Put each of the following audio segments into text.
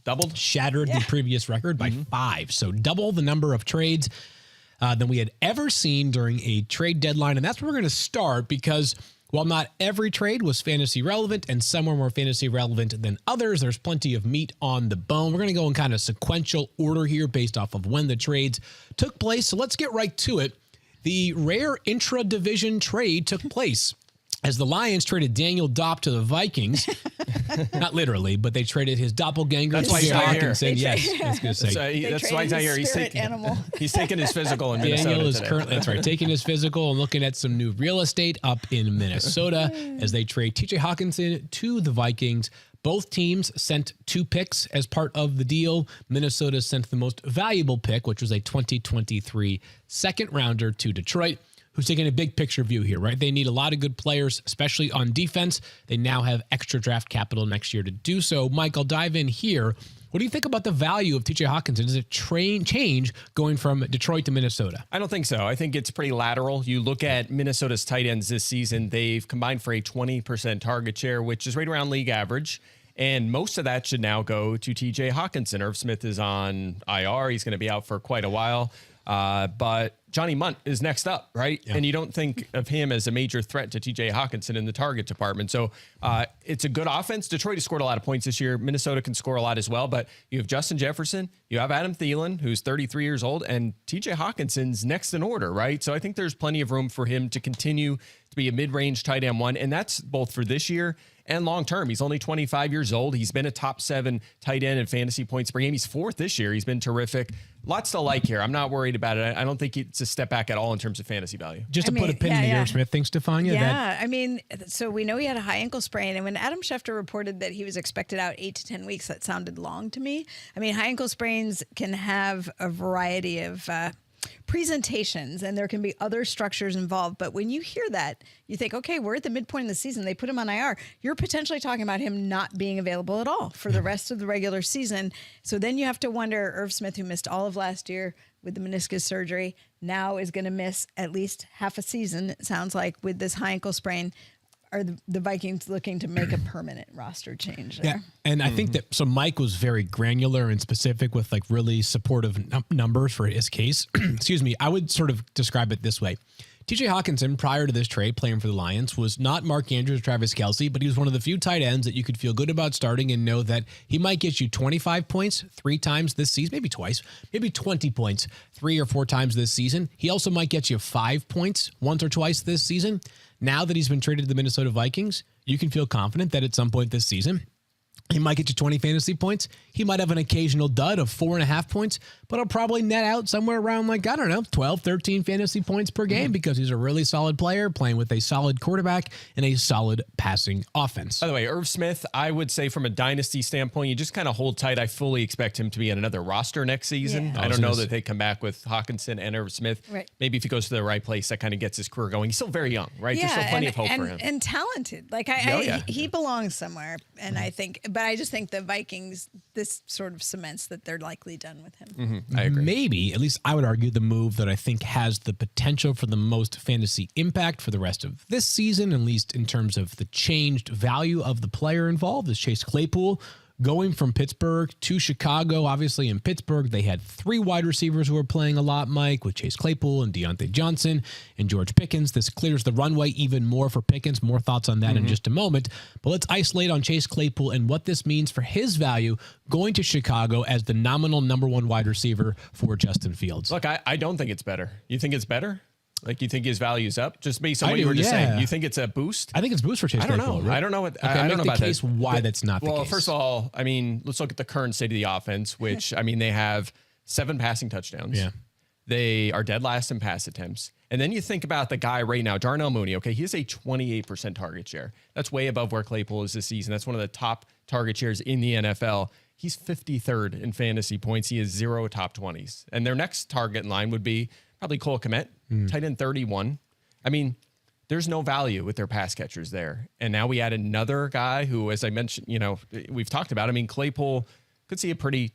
Doubled? Shattered the previous record by 5. So double the number of trades than we had ever seen during a trade deadline. And that's where we're going to start because while not every trade was fantasy relevant and some were more fantasy relevant than others, there's plenty of meat on the bone. We're going to go in kind of sequential order here based off of when the trades took place. So let's get right to it. The rare intra-division trade took place as the Lions traded Daniel Dopp to the Vikings. Not literally, but they traded his doppelganger. That's why he's not here. Yes, I was going to say. That's why he's not here. He's taking his physical in Minnesota. Daniel is today. currently, that's right, taking his physical and looking at some new real estate up in Minnesota as they trade TJ Hawkinson to the Vikings. Both teams sent 2 picks as part of the deal. Minnesota sent the most valuable pick, which was a 2023 second rounder to Detroit, who's taking a big picture view here, right? They need a lot of good players, especially on defense. They now have extra draft capital next year to do so. Mike, I'll dive in here. What do you think about the value of TJ Hawkinson? Does it change going from Detroit to Minnesota? I don't think so. I think it's pretty lateral. You look at Minnesota's tight ends this season, they've combined for a 20% target share, which is right around league average. And most of that should now go to TJ Hawkinson. Irv Smith is on IR. He's going to be out for quite a while. But Johnny Munt is next up, right? Yeah. And you don't think of him as a major threat to TJ Hawkinson in the target department. So it's a good offense. Detroit has scored a lot of points this year. Minnesota can score a lot as well. But you have Justin Jefferson, you have Adam Thielen, who's 33 years old, and TJ Hawkinson's next in order, right? So I think there's plenty of room for him to continue to be a mid-range tight end one. And that's both for this year and long term. He's only 25 years old. He's been a top 7 tight end in fantasy points per game. He's 4th this year. He's been terrific. Lots to like here. I'm not worried about it. I don't think it's a step back at all in terms of fantasy value. Just to put a pin in the Irv Smith thing, Stephania. Yeah, so we know he had a high ankle sprain, and when Adam Schefter reported that he was expected out 8 to 10 weeks, that sounded long to me. High ankle sprains can have a variety of presentations, and there can be other structures involved. But when you hear that, you think, okay, we're at the midpoint of the season. They put him on IR. You're potentially talking about him not being available at all for the rest of the regular season. So then you have to wonder, Irv Smith, who missed all of last year with the meniscus surgery, now is going to miss at least half a season, it sounds like, with this high ankle sprain. Are the Vikings looking to make a permanent roster change there? Yeah, and I think that, so Mike was very granular and specific with really supportive numbers for his case. Excuse me. I would sort of describe it this way. TJ Hawkinson, prior to this trade, playing for the Lions, was not Mark Andrews or Travis Kelce, but he was one of the few tight ends that you could feel good about starting and know that he might get you 25 points 3 times this season, maybe twice, maybe 20 points 3 or 4 times this season. He also might get you 5 points once or twice this season. Now that he's been traded to the Minnesota Vikings, you can feel confident that at some point this season, he might get you 20 fantasy points. He might have an occasional dud of 4.5 points, but he'll probably net out somewhere around 12, 13 fantasy points per game because he's a really solid player playing with a solid quarterback and a solid passing offense. By the way, Irv Smith, I would say from a dynasty standpoint, you just kind of hold tight. I fully expect him to be in another roster next season. Yeah. I don't know that they come back with Hawkinson and Irv Smith. Right. Maybe if he goes to the right place, that kind of gets his career going. He's still very young, right? Yeah, there's still plenty of hope for him. And talented. He belongs somewhere. And but I just think the Vikings, this sort of cements that they're likely done with him. I agree. Maybe, at least I would argue, the move that I think has the potential for the most fantasy impact for the rest of this season, at least in terms of the changed value of the player involved, is Chase Claypool. Going from Pittsburgh to Chicago, obviously in Pittsburgh, they had 3 wide receivers who were playing a lot, Mike, with Chase Claypool and Deontay Johnson and George Pickens. This clears the runway even more for Pickens. More thoughts on that in just a moment. But let's isolate on Chase Claypool and what this means for his value going to Chicago as the nominal number 1 wide receiver for Justin Fields. Look, I don't think it's better. You think it's better? You think his value's up? Just based on what you were just saying. You think it's a boost? I think it's a boost for Chase Claypool. I don't know. Right? I don't know what. Okay, I don't know about the case why that's not the case. Well, first of all, let's look at the current state of the offense, which, they have 7 passing touchdowns. Yeah. They are dead last in pass attempts. And then you think about the guy right now, Darnell Mooney. Okay, he has a 28% target share. That's way above where Claypool is this season. That's one of the top target shares in the NFL. He's 53rd in fantasy points. He has 0 top 20s. And their next target in line would be probably Cole Kmet, tight end 31. There's no value with their pass catchers there. And now we add another guy who, as I mentioned, we've talked about. Claypool could see a pretty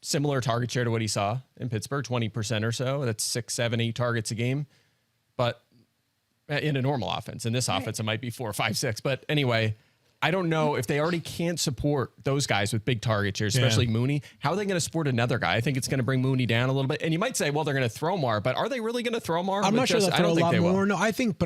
similar target share to what he saw in Pittsburgh, 20% or so. That's 6, 7, 8 targets a game. But in a normal offense, in this offense, it might be 4, 5, 6. But anyway, I don't know if they already can't support those guys with big target shares, especially Mooney. How are they going to support another guy? I think it's going to bring Mooney down a little bit. And you might say, well, they're going to throw more, but are they really going to throw more? I'm not sure they'll throw a lot more. Will. No, I think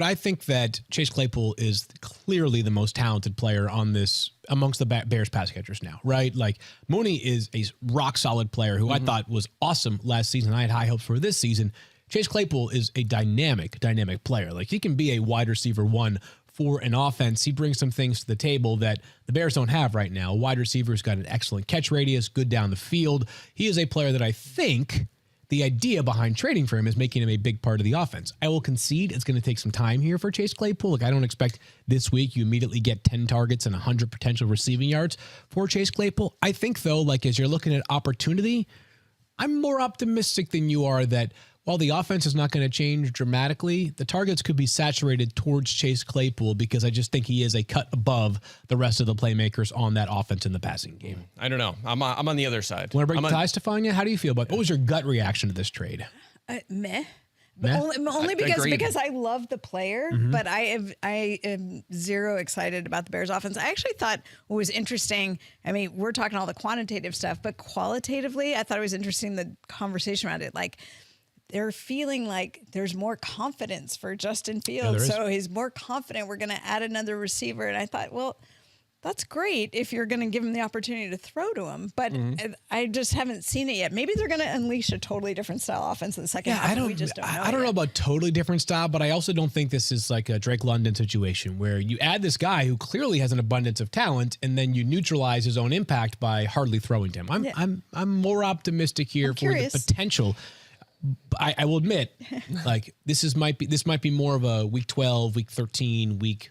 that Chase Claypool is clearly the most talented player on this amongst the Bears pass catchers now, right? Like Mooney is a rock solid player who I thought was awesome last season. I had high hopes for this season. Chase Claypool is a dynamic player. Like he can be a wide receiver one for an offense. He brings some things to the table that the Bears don't have right now. A wide receiver who's got an excellent catch radius, good down the field. He is a player that I think the idea behind trading for him is making him a big part of the offense. I will concede it's going to take some time here for Chase Claypool. Like I don't expect this week you immediately get 10 targets and 100 potential receiving yards for Chase Claypool. I think though, like as you're looking at opportunity, I'm more optimistic than you are that while the offense is not going to change dramatically, the targets could be saturated towards Chase Claypool because I just think he is a cut above the rest of the playmakers on that offense in the passing game. I don't know. I'm on the other side. Want to break the tie, Stephania? How do you feel about what was your gut reaction to this trade? Meh. But only because I love the player, but I am zero excited about the Bears offense. I actually thought what was interesting, I mean, we're talking all the quantitative stuff, but qualitatively, I thought it was interesting the conversation around it. Like, they're feeling like there's more confidence for Justin Fields. So he's more confident we're going to add another receiver. And I thought, well, that's great if you're going to give him the opportunity to throw to him. But I just haven't seen it yet. Maybe they're going to unleash a totally different style offense in the second half. We just don't know. I don't know about totally different style, but I also don't think this is like a Drake London situation where you add this guy who clearly has an abundance of talent and then you neutralize his own impact by hardly throwing to him. I'm more optimistic here for the potential. I will admit, like this might be more of a week 12, week 13, week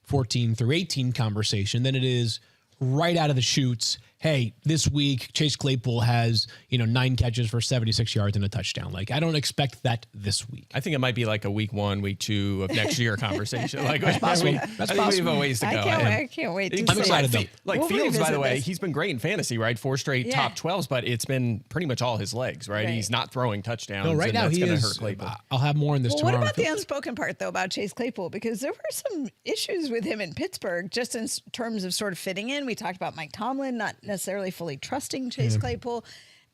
14 through 18 conversation than it is right out of the chutes. Hey, this week Chase Claypool has 9 catches for 76 yards and a touchdown. Like I don't expect that this week. I think it might be like a week 1, week 2 of next year conversation. Like that's possible. That's possible. We have a ways to go. I can't wait. I'm excited though. Like Fields, by the way, he's been great in fantasy, right? 4 straight top 12s, but it's been pretty much all his legs, right? He's not throwing touchdowns. No, right now he is. Hurt Claypool. I'll have more on this tomorrow. What about the unspoken part though about Chase Claypool? Because there were some issues with him in Pittsburgh, just in terms of sort of fitting in. We talked about Mike Tomlin not necessarily fully trusting Chase Claypool.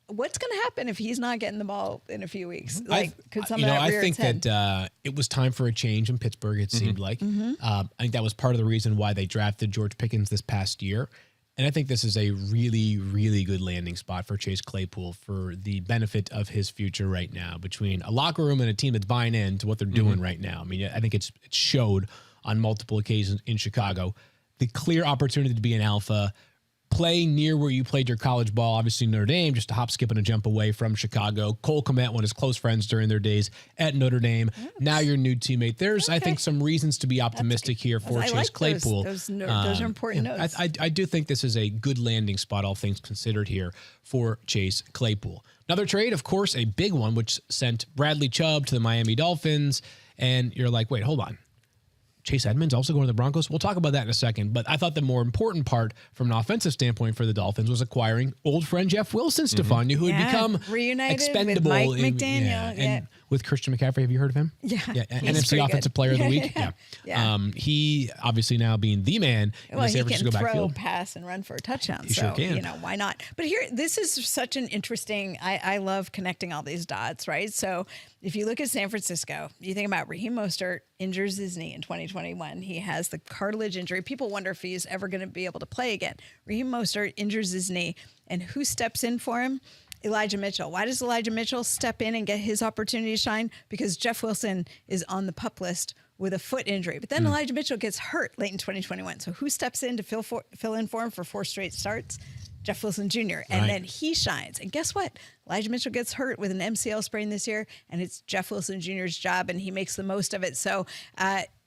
What's going to happen if he's not getting the ball in a few weeks? Like, could some of that rear its head? That it was time for a change in Pittsburgh, it seemed like. I think that was part of the reason why they drafted George Pickens this past year. And I think this is a really, really good landing spot for Chase Claypool for the benefit of his future right now between a locker room and a team that's buying into what they're doing right now. I mean, I think it showed on multiple occasions in Chicago. The clear opportunity to be an alpha, play near where you played your college ball, obviously Notre Dame, just a hop, skip, and a jump away from Chicago. Cole Kmet, one of his close friends during their days at Notre Dame. Now your new teammate. There's, I think, some reasons to be optimistic here for Chase Claypool. Those are important notes. I do think this is a good landing spot, all things considered here, for Chase Claypool. Another trade, of course, a big one, which sent Bradley Chubb to the Miami Dolphins. And you're like, wait, hold on. Chase Edmonds also going to the Broncos. We'll talk about that in a second. But I thought the more important part from an offensive standpoint for the Dolphins was acquiring old friend Jeff Wilson, Stephania, who had become reunited expendable. With Mike McDaniel. And with Christian McCaffrey. Have you heard of him? Yeah. NFC Offensive Player of the Week. He obviously now being the man in the San Francisco backfield. He can throw, pass, and run for a touchdown. He sure can. Why not? But here, this is such an interesting, I love connecting all these dots, right? So if you look at San Francisco, you think about Raheem Mostert injures his knee in 2021. He has the cartilage injury. People wonder if he's ever going to be able to play again. Raheem Mostert injures his knee. And who steps in for him? Elijah Mitchell. Why does Elijah Mitchell step in and get his opportunity to shine? Because Jeff Wilson is on the PUP list with a foot injury. But then Elijah Mitchell gets hurt late in 2021. So who steps in to fill in for him for 4 straight starts? Jeff Wilson Jr. And then he shines. And guess what? Elijah Mitchell gets hurt with an MCL sprain this year, and it's Jeff Wilson Jr.'s job, and he makes the most of it. So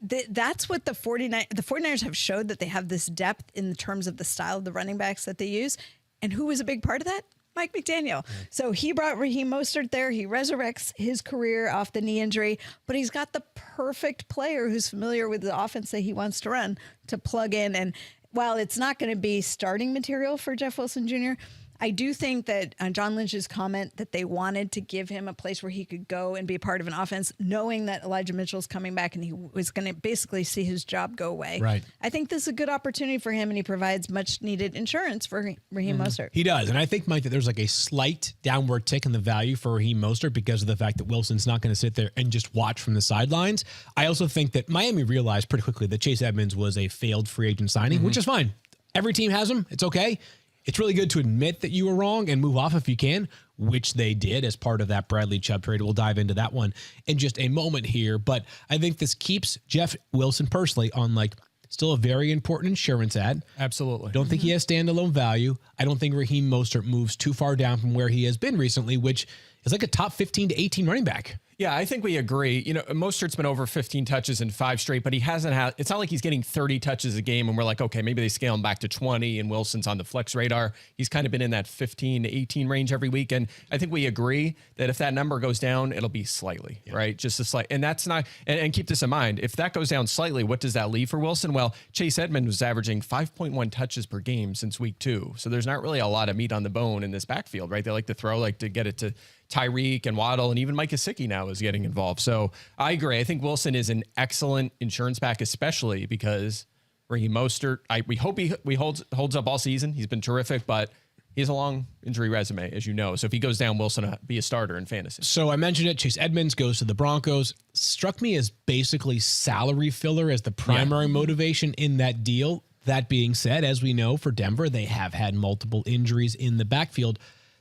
that's what the 49ers have showed, that they have this depth in terms of the style of the running backs that they use. And who was a big part of that? Mike McDaniel. So he brought Raheem Mostert there. He resurrects his career off the knee injury, but he's got the perfect player who's familiar with the offense that he wants to run to plug in. And while it's not going to be starting material for Jeff Wilson Jr., I do think that John Lynch's comment that they wanted to give him a place where he could go and be a part of an offense, knowing that Elijah Mitchell's coming back and he was going to basically see his job go away. Right. I think this is a good opportunity for him, and he provides much needed insurance for Raheem Mostert. He does. And I think, Mike, that there's like a slight downward tick in the value for Raheem Mostert because of the fact that Wilson's not going to sit there and just watch from the sidelines. I also think that Miami realized pretty quickly that Chase Edmonds was a failed free agent signing, which is fine. Every team has him. It's okay. It's really good to admit that you were wrong and move off if you can, which they did as part of that Bradley Chubb trade. We'll dive into that one in just a moment here. But I think this keeps Jeff Wilson personally on like still a very important insurance ad. Absolutely. Don't think he has standalone value. I don't think Raheem Mostert moves too far down from where he has been recently, which is like a top 15 to 18 running back. Yeah, I think we agree. You know, Mostert's been over 15 touches in 5 straight, but he hasn't had, it's not like he's getting 30 touches a game and we're like, okay, maybe they scale him back to 20 and Wilson's on the flex radar. He's kind of been in that 15 to 18 range every week. And I think we agree that if that number goes down, it'll be slightly, right? Just a slight. And that's not, and keep this in mind. If that goes down slightly, what does that leave for Wilson? Well, Chase Edmonds was averaging 5.1 touches per game since week 2. So there's not really a lot of meat on the bone in this backfield, right? They like to throw, like to get it to Tyreek and Waddle, and even Mike Gesicki now is getting involved. So I agree. I think Wilson is an excellent insurance back, especially because Raheem Mostert, we hope he holds up all season. He's been terrific, but he has a long injury resume, as you know. So if he goes down, Wilson will be a starter in fantasy. So I mentioned it. Chase Edmonds goes to the Broncos. Struck me as basically salary filler as the primary motivation in that deal. That being said, as we know, for Denver, they have had multiple injuries in the backfield.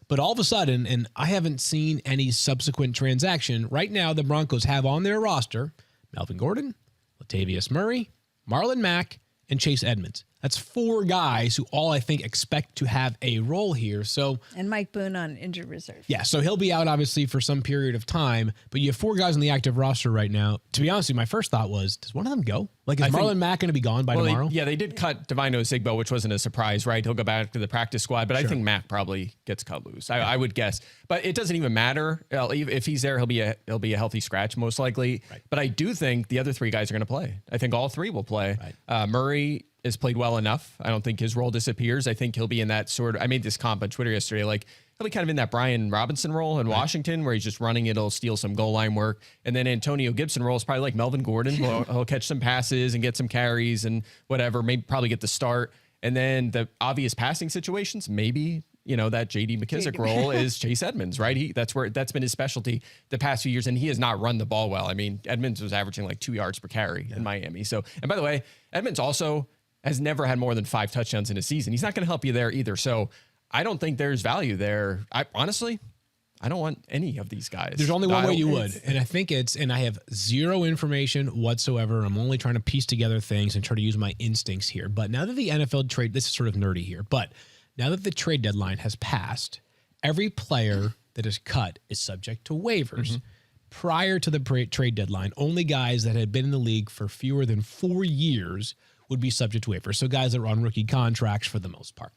But all of a sudden, and I haven't seen any subsequent transaction, right now the Broncos have on their roster Melvin Gordon, Latavius Murray, Marlon Mack, and Chase Edmonds. That's 4 guys who all, I think, expect to have a role here. So, and Mike Boone on injured reserve. Yeah, so he'll be out, obviously, for some period of time. But you have 4 guys on the active roster right now. To be honest with you, my first thought was, does one of them go? Like, is Marlon Mack going to be gone by tomorrow? They did cut Divino Sigbo, which wasn't a surprise, right? He'll go back to the practice squad. But I think Mack probably gets cut loose. I would guess. But it doesn't even matter. If he's there, he'll be a healthy scratch, most likely. Right. But I do think the other 3 guys are going to play. I think all 3 will play. Right. Murray has played well enough. I don't think his role disappears. I think he'll be in that sort of, I made this comp on Twitter yesterday, like he'll be kind of in that Brian Robinson role in Washington where he's just running it, he'll steal some goal line work. And then Antonio Gibson role is probably like Melvin Gordon. He'll catch some passes and get some carries and whatever, maybe probably get the start. And then the obvious passing situations, maybe, that JD McKissick role is Chase Edmonds, right? That's been his specialty the past few years, and he has not run the ball well. I mean, Edmonds was averaging like 2 yards per carry in Miami. So, and by the way, Edmonds also has never had more than 5 touchdowns in a season. He's not going to help you there either. So I don't think there's value there. I don't want any of these guys. There's only one way you would. And I think and I have zero information whatsoever. I'm only trying to piece together things and try to use my instincts here. But now that the NFL trade, this is sort of nerdy here, but now that the trade deadline has passed, every player that is cut is subject to waivers. Prior to the trade deadline, only guys that had been in the league for fewer than 4 years would be subject to waivers. So guys that are on rookie contracts for the most part.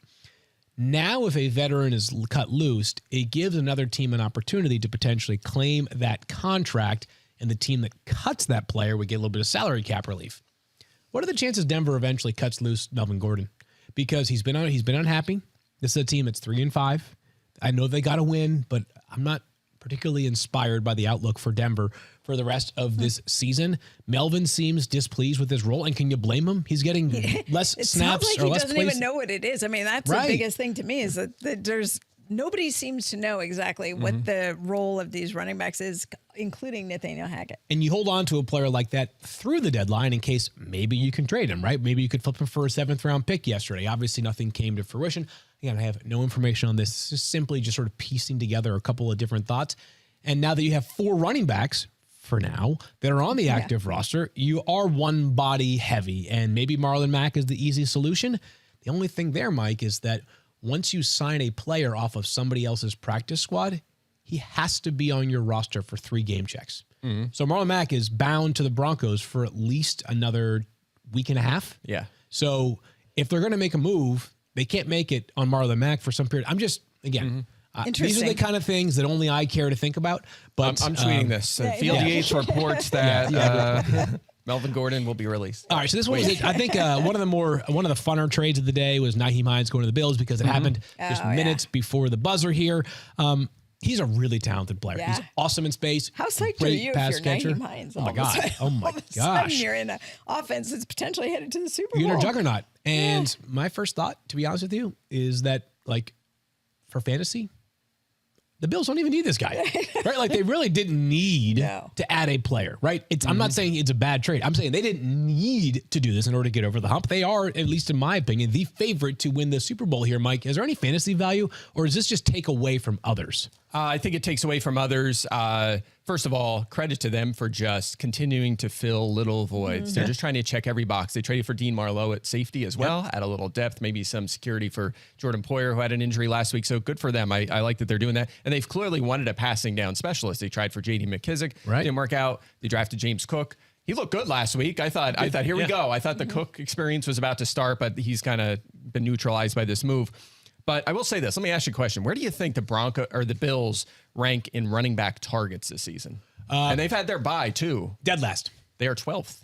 Now, if a veteran is cut loose, it gives another team an opportunity to potentially claim that contract, and the team that cuts that player would get a little bit of salary cap relief. What are the chances Denver eventually cuts loose Melvin Gordon? Because he's been unhappy. This is a team that's 3-5. I know they got to win, but I'm not particularly inspired by the outlook for Denver for the rest of this season. Melvin seems displeased with his role, and can you blame him? He's getting less it snaps sounds like or he less doesn't plays. even know what it is. I mean, that's the biggest thing to me is that there's nobody seems to know exactly what the role of these running backs is, including Nathaniel Hackett. And you hold on to a player like that through the deadline in case maybe you can trade him, right? Maybe you could flip him for a 7th-round pick yesterday. Obviously, nothing came to fruition. Again, I have no information on this. It's just simply just sort of piecing together a couple of different thoughts. And now that you have 4 running backs for now that are on the active roster, you are one body heavy, and maybe Marlon Mack is the easy solution. The only thing there, Mike, is that once you sign a player off of somebody else's practice squad, he has to be on your roster for 3 game checks. So Marlon Mack is bound to the Broncos for at least another week and a half. Yeah. So if they're going to make a move, they can't make it on Marlon Mack for some period. I'm just, again... these are the kind of things that only I care to think about. But I'm tweeting this. Field Yates reports that Melvin Gordon will be released. All right, so this one was, I think, one of the funner trades of the day was Nyheim Hines going to the Bills because it happened just minutes before the buzzer here. He's a really talented player. Yeah. He's awesome in space. How psyched great are you pass if you're catcher. Nyheim Hines? Oh my god! Oh my All of a gosh! sudden you're in an offense that's potentially headed to the Super Bowl. You're a juggernaut. And my first thought, to be honest with you, is that like for fantasy, the Bills don't even need this guy, right? Like they really didn't need to add a player, right? I'm not saying it's a bad trade. I'm saying they didn't need to do this in order to get over the hump. They are, at least in my opinion, the favorite to win the Super Bowl here, Mike. Is there any fantasy value or does this just take away from others? I think it takes away from others. First of all, credit to them for just continuing to fill little voids. They're just trying to check every box. They traded for Dean Marlowe at safety as well, add a little depth, maybe some security for Jordan Poyer, who had an injury last week. So good for them. I like that they're doing that. And they've clearly wanted a passing down specialist. They tried for J.D. McKissick. Didn't work out. They drafted James Cook. He looked good last week. I thought, here we go. I thought the Cook experience was about to start, but he's kind of been neutralized by this move. But I will say this. Let me ask you a question. Where do you think the Bills rank in running back targets this season? And they've had their bye too. Dead last. They are 12th.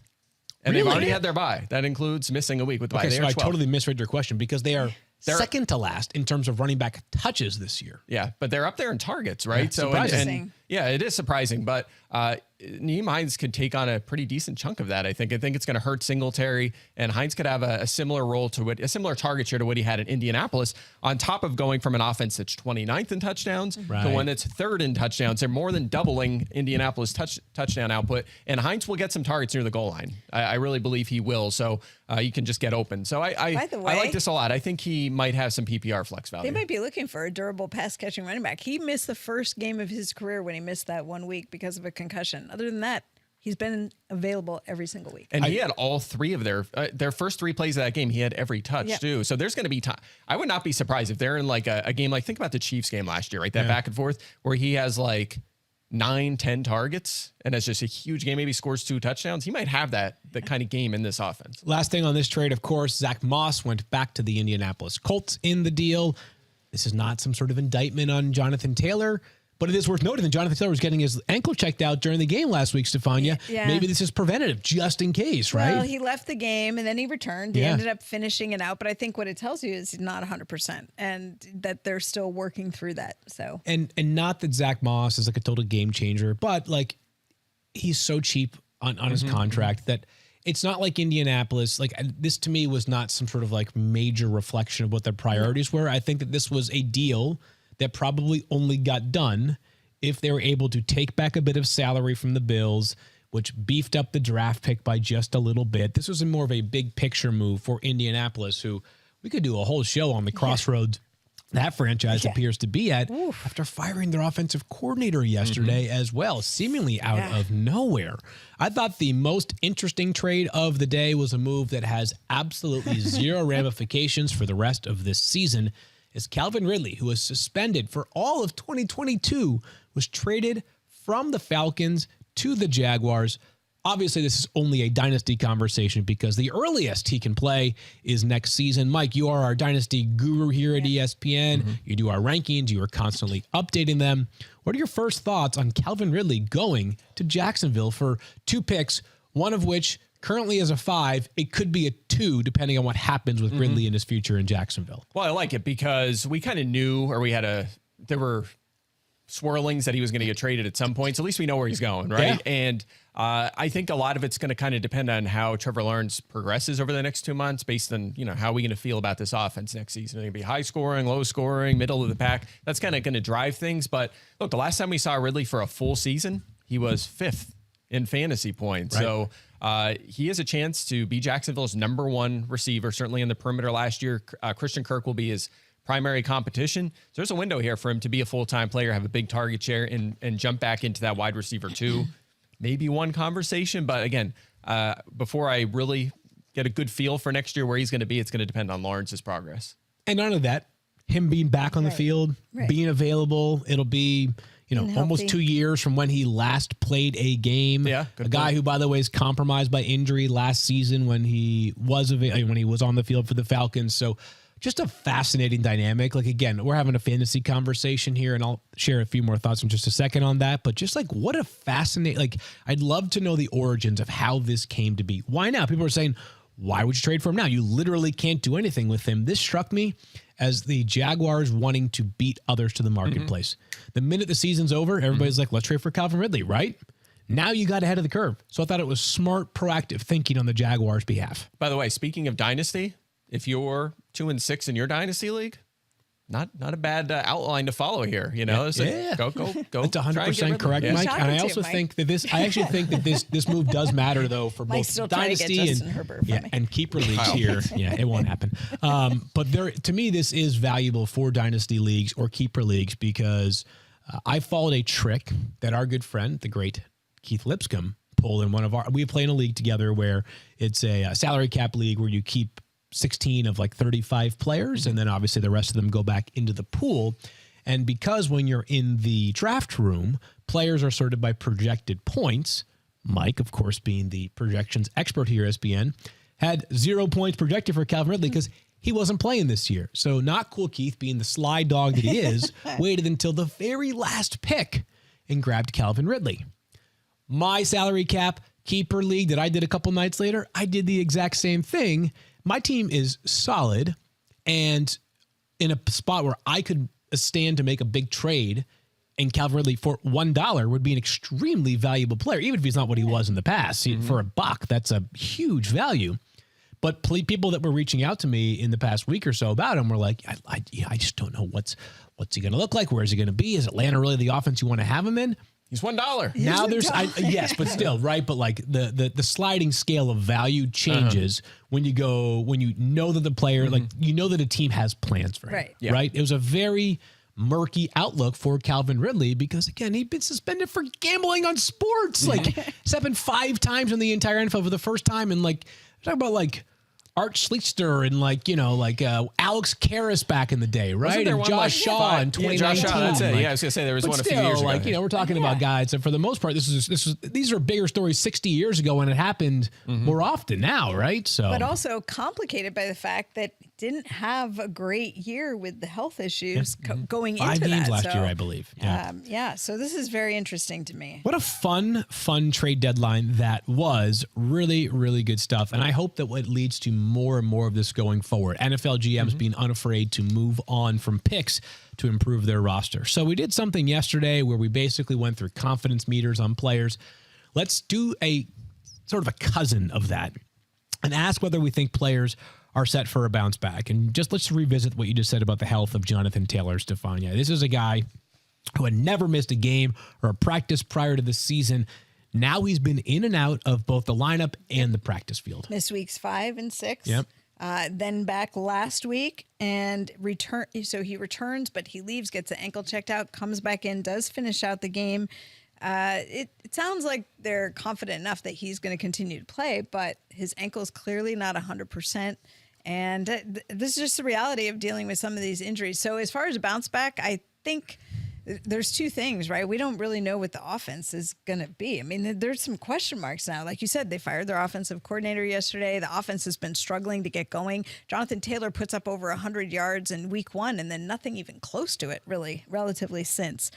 And they've already had their bye. That includes missing a week with bye. Okay, they so are I 12th. totally misread your question because they're second to last in terms of running back touches this year. Yeah, but they're up there in targets, right? Yeah, so surprising. Yeah, it is surprising, but Nyheim Hines could take on a pretty decent chunk of that. I think it's going to hurt Singletary, and Hines could have a similar role to a similar target share to what he had in Indianapolis. On top of going from an offense that's 29th in touchdowns to one that's third in touchdowns, they're more than doubling Indianapolis touchdown output. And Hines will get some targets near the goal line. I really believe he will. So you can just get open. So I like this a lot. I think he might have some PPR flex value. They might be looking for a durable pass catching running back. He missed the first game of his career when he missed that 1 week because of a concussion. Other than that, he's been available every single week. And he had all three of their first three plays of that game. He had every touch too. So there's going to be time. I would not be surprised if they're in like a game, like think about the Chiefs game last year, right? That back and forth where he has like 9-10 targets and it's just a huge game. Maybe scores 2 touchdowns. He might have that kind of game in this offense. Last thing on this trade, of course, Zach Moss went back to the Indianapolis Colts in the deal. This is not some sort of indictment on Jonathan Taylor, but it is worth noting that Jonathan Taylor was getting his ankle checked out during the game last week, Stephania. Yeah. Maybe this is preventative just in case, right? Well, he left the game and then he returned. He ended up finishing it out. But I think what it tells you is he's not 100% and that they're still working through that. So And not that Zach Moss is like a total game changer, but like he's so cheap on his contract that it's not like Indianapolis. Like this to me was not some sort of like major reflection of what their priorities were. I think that this was a deal that probably only got done if they were able to take back a bit of salary from the Bills, which beefed up the draft pick by just a little bit. This was more of a big picture move for Indianapolis, who we could do a whole show on the crossroads that franchise appears to be at after firing their offensive coordinator yesterday as well, seemingly out of nowhere. I thought the most interesting trade of the day was a move that has absolutely zero ramifications for the rest of this season. Is Calvin Ridley, who was suspended for all of 2022, was traded from the Falcons to the Jaguars. Obviously, this is only a dynasty conversation because the earliest he can play is next season. Mike, you are our dynasty guru here at ESPN. You do our rankings. You are constantly updating them. What are your first thoughts on Calvin Ridley going to Jacksonville for 2 picks, one of which currently is a 5. It could be a 2, depending on what happens with Ridley in his future in Jacksonville. Well, I like it because we kind of knew, or there were swirlings that he was going to get traded at some point. So at least we know where he's going, right? Yeah. And I think a lot of it's going to kind of depend on how Trevor Lawrence progresses over the next 2 months based on, how are we going to feel about this offense next season? Are they going to be high scoring, low scoring, middle of the pack? That's kind of going to drive things. But look, the last time we saw Ridley for a full season, he was 5th in fantasy points. Right. So he has a chance to be Jacksonville's #1 receiver, certainly in the perimeter last year. Christian Kirk will be his primary competition. So there's a window here for him to be a full-time player, have a big target share, and jump back into that wide receiver 2. Maybe one conversation, but again, before I really get a good feel for next year where he's going to be, it's going to depend on Lawrence's progress. And none of that, him being back on the field, being available, it'll be almost 2 years from when he last played a game. Yeah, a guy who, by the way, is compromised by injury last season when he was on the field for the Falcons. So just a fascinating dynamic. Like, again, we're having a fantasy conversation here, and I'll share a few more thoughts in just a second on that. But just like, what a fascinating, like, I'd love to know the origins of how this came to be. Why now? People are saying, why would you trade for him now? You literally can't do anything with him. This struck me as the Jaguars wanting to beat others to the marketplace. The minute the season's over, everybody's like, let's trade for Calvin Ridley, right? Now you got ahead of the curve. So I thought it was smart, proactive thinking on the Jaguars' behalf. By the way, speaking of dynasty, if you're 2-6 in your dynasty league, not a bad outline to follow here. You know, so go. That's 100% correct, Yeah. Mike. And I Mike. also think that I actually think that this move does matter though for Mike's both still trying to dynasty get and Justin Herbert for me. and keeper leagues here. Yeah, it won't happen. But to me, this is valuable for dynasty leagues or keeper leagues because I followed a trick that our good friend, the great Keith Lipscomb, pulled in we play in a league together where it's a salary cap league where you keep 16 of like 35 players, and then obviously the rest of them go back into the pool. And because when you're in the draft room, players are sorted by projected points, Mike, of course, being the projections expert here at ESPN, had 0 points projected for Calvin Ridley because he wasn't playing this year. So not cool, Keith, being the sly dog that he is, waited until the very last pick and grabbed Calvin Ridley. My salary cap keeper league that I did a couple nights later, I did the exact same thing. My team is solid and in a spot where I could stand to make a big trade, and Calvin Ridley for $1 would be an extremely valuable player, even if he's not what he was in the past. For $1, that's a huge value. But people that were reaching out to me in the past week or so about him were like, I just don't know what's he going to look like. Where is he going to be? Is Atlanta really the offense you want to have him in? He's $1. Now there's yes, but still, right? But like the sliding scale of value changes when you know that the player, like you know that a team has plans for him. Right. Yeah. Right. It was a very murky outlook for Calvin Ridley because again, he'd been suspended for gambling on sports. Like it's happened 5 times in the entire NFL for the first time. And like talk about like Art Schlichter and Alex Karras back in the day, right? there And one Josh Shaw in 2019. Josh Shaw, that's it. I was gonna say there was But one still, a few years ago. we're talking about guys, and for the most part, these are bigger stories 60 years ago, and it happened more often now, right? So, But also complicated by the fact that didn't have a great year with the health issues going into 5 games that. last So, year, I believe. Yeah. So this is very interesting to me. What a fun trade deadline that was. Really, really good stuff. And I hope that what leads to more and more of this going forward. NFL GMs being unafraid to move on from picks to improve their roster. So we did something yesterday where we basically went through confidence meters on players. Let's do a sort of a cousin of that and ask whether we think players are set for a bounce back. And let's revisit what you just said about the health of Jonathan Taylor, Stephania. This is a guy who had never missed a game or a practice prior to the season. Now he's been in and out of both the lineup and the practice field. Missed weeks 5 and 6. Yep. Then back last week and return. So he returns, but he leaves, gets the ankle checked out, comes back in, does finish out the game. It sounds like they're confident enough that he's going to continue to play, but his ankle's clearly not 100%. And this is just the reality of dealing with some of these injuries. So as far as a bounce back, I think there's 2 things, right? We don't really know what the offense is going to be. I mean, there's some question marks now. Like you said, they fired their offensive coordinator yesterday. The offense has been struggling to get going. Jonathan Taylor puts up over 100 yards in week 1 and then nothing even close to it, really, relatively since,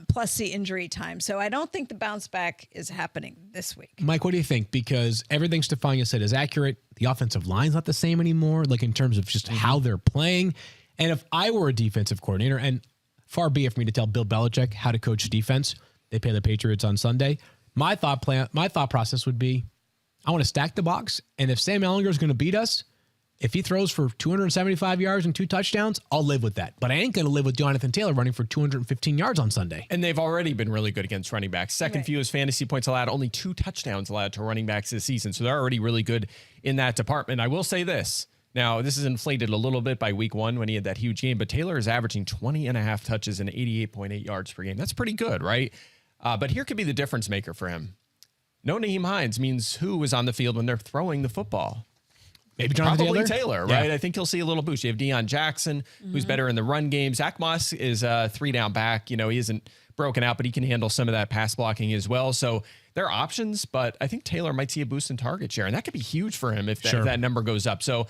plus the injury time. So I don't think the bounce back is happening this week. Mike, what do you think? Because everything Stephania said is accurate. The offensive line's not the same anymore, like in terms of just how they're playing. And if I were a defensive coordinator, and far be it for me to tell Bill Belichick how to coach defense. They play the Patriots on Sunday. My thought process would be, I want to stack the box, and if Sam Ehlinger is going to beat us, if he throws for 275 yards and 2 touchdowns, I'll live with that. But I ain't going to live with Jonathan Taylor running for 215 yards on Sunday. And they've already been really good against running backs. Second fewest fantasy points allowed, only 2 touchdowns allowed to running backs this season. So they're already really good in that department. I will say this. Now, this is inflated a little bit by week 1 when he had that huge game, but Taylor is averaging 20.5 touches and 88.8 yards per game. That's pretty good, right? But here could be the difference maker for him. No Naheem Hines means who is on the field when they're throwing the football? Maybe Jonathan Probably Taylor, Yeah. right? I think he'll see a little boost. You have Deion Jackson, who's better in the run game. Zach Moss is a 3-down back. You know, he isn't broken out, but he can handle some of that pass blocking as well. So there are options, but I think Taylor might see a boost in target share, and that could be huge for him if that number goes up. So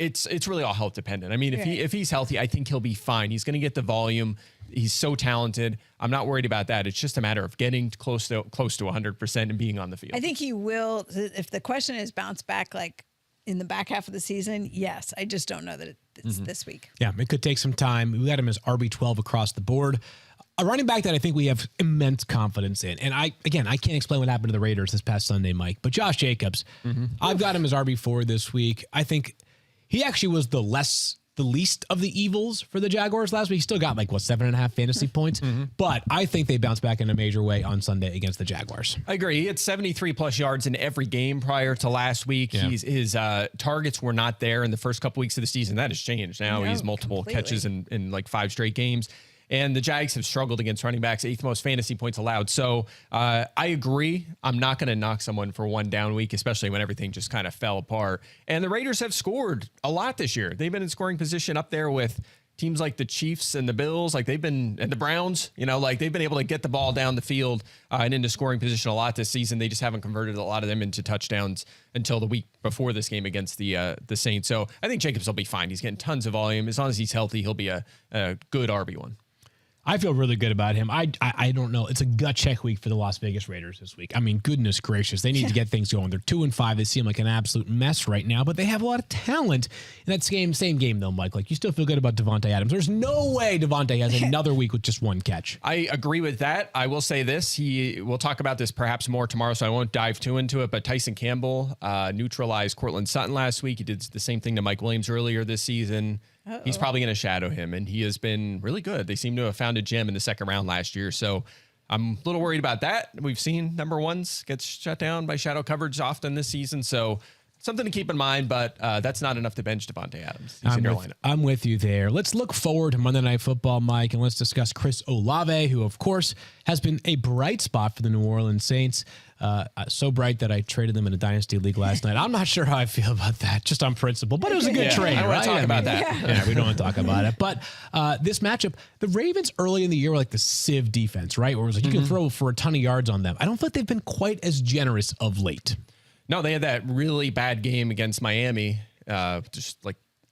It's really all health dependent. I mean, if he's healthy, I think he'll be fine. He's going to get the volume. He's so talented. I'm not worried about that. It's just a matter of getting close to 100% and being on the field. I think he will. If the question is bounce back like in the back half of the season, yes. I just don't know that it's this week. Yeah, it could take some time. We got him as RB12 across the board. A running back that I think we have immense confidence in. And I can't explain what happened to the Raiders this past Sunday, Mike, but Josh Jacobs, I've got him as RB4 this week. I think he actually was the least of the evils for the Jaguars last week. He still got 7.5 fantasy points, but I think they bounced back in a major way on Sunday against the Jaguars. I agree. He had 73 plus yards in every game prior to last week. Yeah. His targets were not there in the first couple weeks of the season. That has changed. Now he's multiple catches in 5 straight games. And the Jags have struggled against running backs, 8th most fantasy points allowed. So I agree. I'm not going to knock someone for one down week, especially when everything just kind of fell apart. And the Raiders have scored a lot this year. They've been in scoring position up there with teams like the Chiefs and the Bills, and the Browns. They've been able to get the ball down the field and into scoring position a lot this season. They just haven't converted a lot of them into touchdowns until the week before this game against the Saints. So I think Jacobs will be fine. He's getting tons of volume. As long as he's healthy, he'll be a good RB1. I feel really good about him. I don't know. It's a gut check week for the Las Vegas Raiders this week. I mean, goodness gracious. They need to get things going. They're 2-5. They seem like an absolute mess right now, but they have a lot of talent in that same game, though, Mike. You still feel good about Devontae Adams. There's no way Devontae has another week with just one catch. I agree with that. I will say this. We'll talk about this perhaps more tomorrow, so I won't dive too into it, but Tyson Campbell neutralized Cortland Sutton last week. He did the same thing to Mike Williams earlier this season. Uh-oh. He's probably going to shadow him, and he has been really good. They seem to have found a gem in the second round last year, so I'm a little worried about that. We've seen number ones get shut down by shadow coverage often this season, so something to keep in mind, but that's not enough to bench Devontae Adams. He's in your lineup. I'm with you there. Let's look forward to Monday Night Football, Mike, and let's discuss Chris Olave, who, of course, has been a bright spot for the New Orleans Saints. So bright that I traded them in a dynasty league last night. I'm not sure how I feel about that, just on principle, but it was a good trade. I don't want to talk about that. Yeah, we don't want to talk about it. But this matchup, the Ravens early in the year were like the Civ defense, right? Where it was like you can throw for a ton of yards on them. I don't feel like they've been quite as generous of late. No, they had that really bad game against Miami, just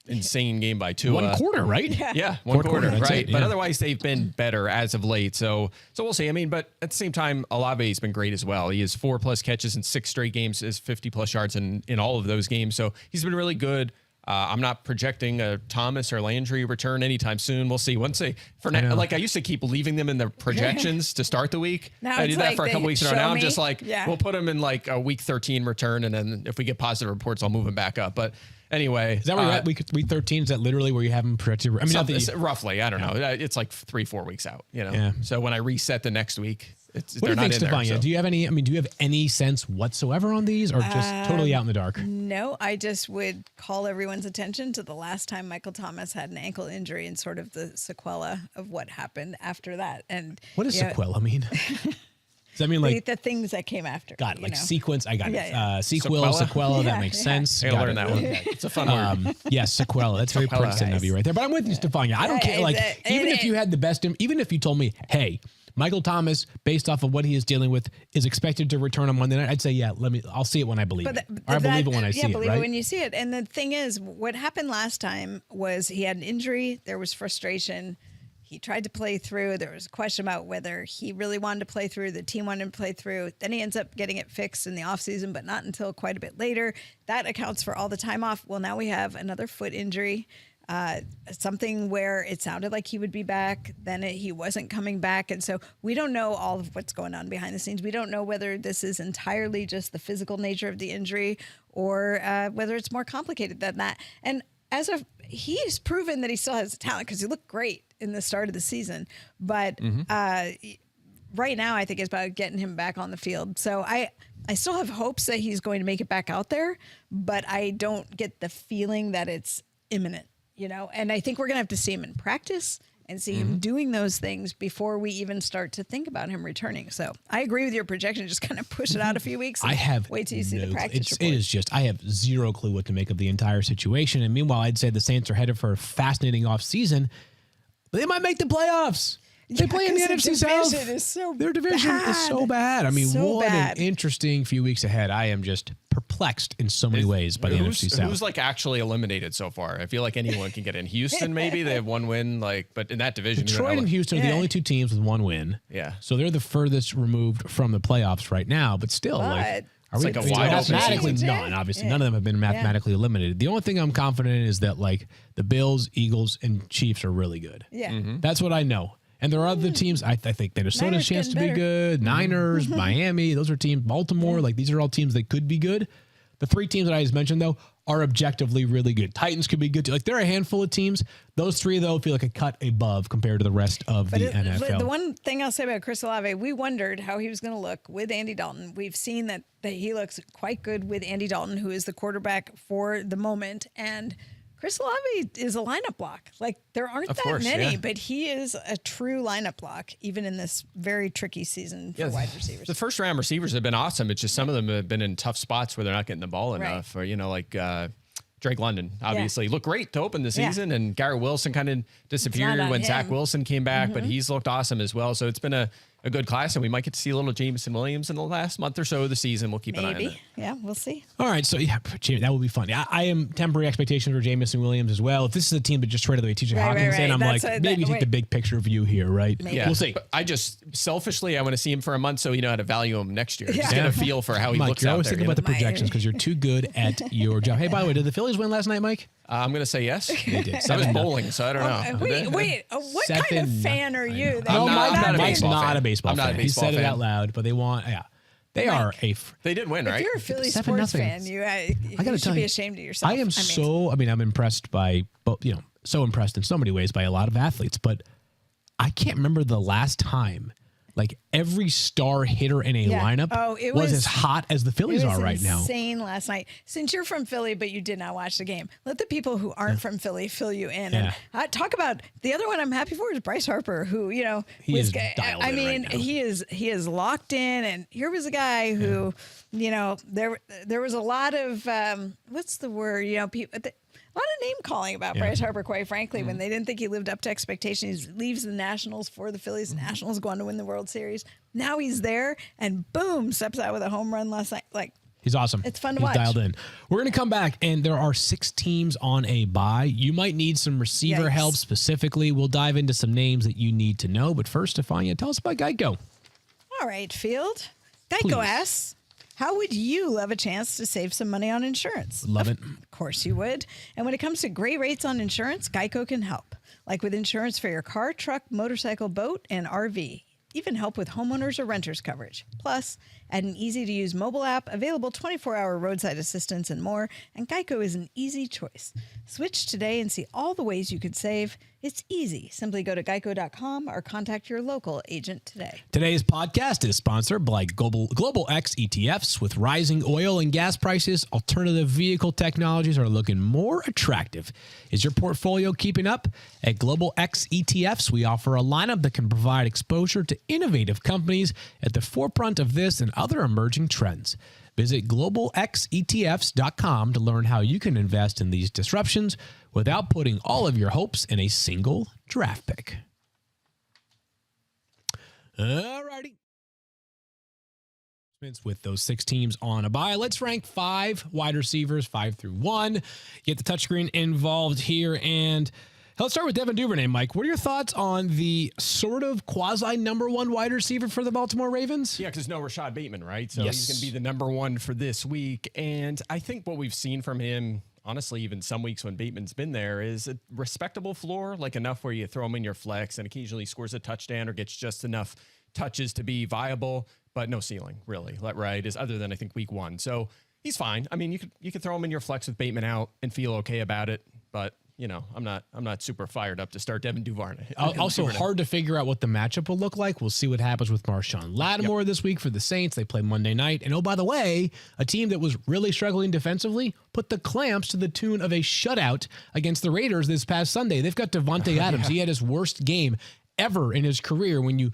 insane game by Tua. One quarter, right? Yeah, one quarter, right? Yeah. But otherwise, they've been better as of late. So we'll see. I mean, but at the same time, Olave's been great as well. He has 4+ catches in 6 straight games, has 50+ yards in all of those games. So he's been really good. I'm not projecting a Thomas or Landry return anytime soon. We'll see. Once I used to keep leaving them in the projections to start the week. Now I did that for a couple weeks in a row. Now I'm just we'll put them in a week 13 return, and then if we get positive reports, I'll move them back up. But anyway, is that where you're at? Week 13? Is that literally where you have them projected? I mean, roughly. I don't know. It's 3-4 weeks out. Yeah. So when I reset the next week, what do you think, Stephania? So. Do you have any sense whatsoever on these, or just totally out in the dark? No, I just would call everyone's attention to the last time Michael Thomas had an ankle injury and sort of the sequela of what happened after that. And what does sequela mean? Does that mean the things that came after? Got it. Sequence. I got it. Sequela. That makes sense. I gotta learn that one. It's a fun word. Yes, sequela. That's very Princeton of you right there. But I'm with you, Stephania. I don't care. Even if you had the best, even if you told me, hey, Michael Thomas, based off of what he is dealing with, is expected to return on Monday night, I'd say, yeah, I'll see it when I believe it. Or I believe it when I see it, believe right? it when you see it. And the thing is, what happened last time was he had an injury. There was frustration. He tried to play through. There was a question about whether he really wanted to play through. The team wanted to play through. Then he ends up getting it fixed in the offseason, but not until quite a bit later. That accounts for all the time off. Well, now we have another foot injury. Something where it sounded like he would be back, then he wasn't coming back. And so we don't know all of what's going on behind the scenes. We don't know whether this is entirely just the physical nature of the injury or whether it's more complicated than that. And he's proven that he still has talent because he looked great in the start of the season. But right now, I think it's about getting him back on the field. So I still have hopes that he's going to make it back out there, but I don't get the feeling that it's imminent. And I think we're going to have to see him in practice and see him doing those things before we even start to think about him returning. So I agree with your projection. Just kind of push it out a few weeks. Wait till you see the practice report. It is just, I have zero clue what to make of the entire situation. And meanwhile, I'd say the Saints are headed for a fascinating offseason, but they might make the playoffs. They play in the NFC South. Their division is so bad. I mean, So what bad. an interesting few weeks ahead. I am just perplexed in so many ways by the NFC South. Who's like actually eliminated so far? I feel like anyone can get in. Houston, maybe they have one win, but in that division, Detroit and Houston are the only two teams with one win. Yeah. So they're the furthest removed from the playoffs right now, but still, But are we like a wide open mathematically season. none? Obviously, none of them have been mathematically eliminated. The only thing I'm confident in is that the Bills, Eagles, and Chiefs are really good. Yeah. That's what I know. And there are other teams. I think Minnesota's Niners chance to getting be better. good. Niners, Miami, those are teams. Baltimore, these are all teams that could be good. The three teams that I just mentioned, though, are objectively really good. Titans could be good too. There are a handful of teams. Those three, though, feel like a cut above compared to the rest of the NFL. The one thing I'll say about Chris Olave, we wondered how he was going to look with Andy Dalton. We've seen that he looks quite good with Andy Dalton, who is the quarterback for the moment. And Chris Olave is a lineup block. There aren't that many, but he is a true lineup block, even in this very tricky season for wide receivers. The first round receivers have been awesome. It's just some of them have been in tough spots where they're not getting the ball enough. Or, Drake London, obviously, looked great to open the season. And Garrett Wilson kind of disappeared when Zach Wilson came back, but he's looked awesome as well. So it's been a good class, and we might get to see a little Jameson Williams in the last month or so of the season. We'll keep an eye on it. Yeah, we'll see. All right, so that will be fun. I am tempering expectations for Jameson Williams as well. If this is a team that just traded away TJ Hawkinson, I'm maybe take the big picture view here, right? Maybe. Yeah, we'll see. But I just selfishly, I want to see him for a month so you know how to value him next year. Just get a feel for how he Mike, looks you're out always there. thinking about the projections because you're too good at your job. Hey, by the way, did the Phillies win last night, Mike? I'm going to say yes. They did. I was bowling, so I don't know. Wait, what kind of fan are you? I'm not a Mike's baseball not fan. a baseball I'm not a fan. baseball He said fan. it out loud, but they want, They are They did win, If right? you're a Philly 7-0. sports fan, you should be ashamed of yourself. I'm impressed by, so impressed in so many ways by a lot of athletes, but I can't remember the last time every star hitter in a lineup was as hot as the Phillies are right now. It was insane last night. Since you're from Philly, but you did not watch the game, let the people who aren't from Philly fill you in. Yeah. And talk about the other one I'm happy for is Bryce Harper, who, he is dialed in right now. he is locked in. And here was a guy who, there was a lot of, what's the word, people. A lot of name calling about Bryce Harper, quite frankly, when they didn't think he lived up to expectations. He leaves the Nationals for the Phillies. Nationals go on to win the World Series. Now he's there, and boom, steps out with a home run last night. He's awesome. It's fun to He's watch. Dialed in. We're going to come back, and there are 6 teams on a bye. You might need some receiver help specifically. We'll dive into some names that you need to know. But first, Stephania, tell us about Geico. All right, Field. Geico asks, how would you love a chance to save some money on insurance? Love it. Of course you would. And when it comes to great rates on insurance, Geico can help. Like with insurance for your car, truck, motorcycle, boat, and RV. Even help with homeowners or renters coverage. Plus, add an easy-to-use mobile app, available 24-hour roadside assistance, and more. And Geico is an easy choice. Switch today and see all the ways you could save. It's easy. Simply go to geico.com or contact your local agent today. Today's podcast is sponsored by Global X ETFs. With rising oil and gas prices, alternative vehicle technologies are looking more attractive. Is your portfolio keeping up? At Global X ETFs, we offer a lineup that can provide exposure to innovative companies at the forefront of this and other emerging trends. Visit globalxetfs.com to learn how you can invest in these disruptions without putting all of your hopes in a single draft pick. All righty. With those 6 teams on a bye, let's rank 5 wide receivers, 5 through 1. Get the touchscreen involved here, and let's start with Devin Duvernay. Mike, what are your thoughts on the sort of quasi number 1 wide receiver for the Baltimore Ravens? Yeah, because no Rashad Bateman, right? So he's going to be the number 1 for this week. And I think what we've seen from him, honestly, even some weeks when Bateman's been there, is a respectable floor, enough where you throw him in your flex and occasionally scores a touchdown or gets just enough touches to be viable, but no ceiling, really, right? Is other than I think week 1. So he's fine. I mean, you could throw him in your flex with Bateman out and feel okay about it, but I'm not super fired up to start Devin Duvernay. Also, hard to figure out what the matchup will look like. We'll see what happens with Marshawn Lattimore this week for the Saints. They play Monday night. And oh, by the way, a team that was really struggling defensively put the clamps to the tune of a shutout against the Raiders this past Sunday. They've got Devontae Adams. He had his worst game ever in his career when you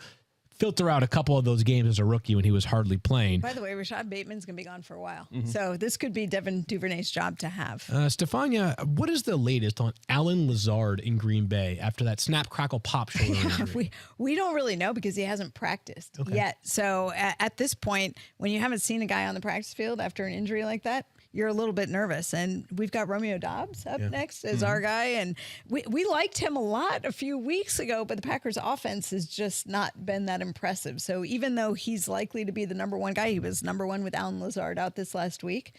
filter out a couple of those games as a rookie when he was hardly playing. By the way, Rashad Bateman's going to be gone for a while. So this could be Devin Duvernay's job to have. Stephania, what is the latest on Alan Lazard in Green Bay after that snap, crackle, pop shoulder injury? We don't really know because he hasn't practiced yet. So at this point, when you haven't seen a guy on the practice field after an injury like that, you're a little bit nervous. And we've got Romeo Doubs up next as our guy. And we liked him a lot a few weeks ago, but the Packers offense has just not been that impressive. So even though he's likely to be the number one guy, he was number one with Alan Lazard out this last week.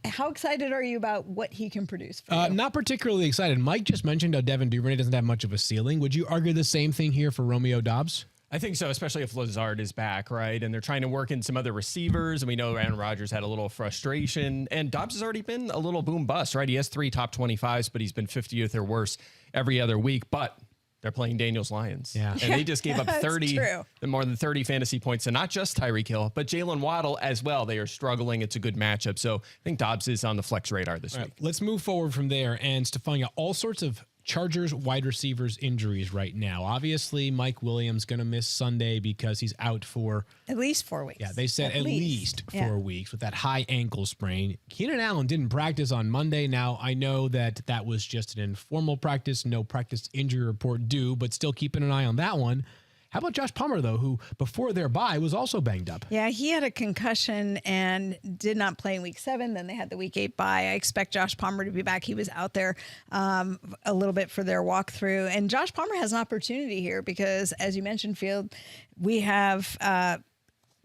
How excited are you about what he can produce for you? Not particularly excited. Mike just mentioned how Devin Duvernay doesn't have much of a ceiling. Would you argue the same thing here for Romeo Doubs? I think so, especially if Lazard is back, right? And they're trying to work in some other receivers. And we know Aaron Rodgers had a little frustration. And Dobbs has already been a little boom bust, right? He has 3 top 25s, but he's been 50th or worse every other week. But they're playing Daniels Lions. Yeah. And they just gave up 30, more than 30 fantasy points. And not just Tyreek Hill, but Jalen Waddle as well. They are struggling. It's a good matchup. So I think Dobbs is on the flex radar this week. Let's move forward from there. And Stephania, all sorts of Chargers wide receivers injuries right now. Obviously, Mike Williams going to miss Sunday because he's out for at least 4 weeks. Yeah, they said at least 4 weeks with that high ankle sprain. Keenan Allen didn't practice on Monday. Now, I know that was just an informal practice, no practice injury report due, but still keeping an eye on that one. How about Josh Palmer, though, who before their bye was also banged up? Yeah, he had a concussion and did not play in week 7. Then they had the week 8 bye. I expect Josh Palmer to be back. He was out there a little bit for their walkthrough. And Josh Palmer has an opportunity here because, as you mentioned, Field, we have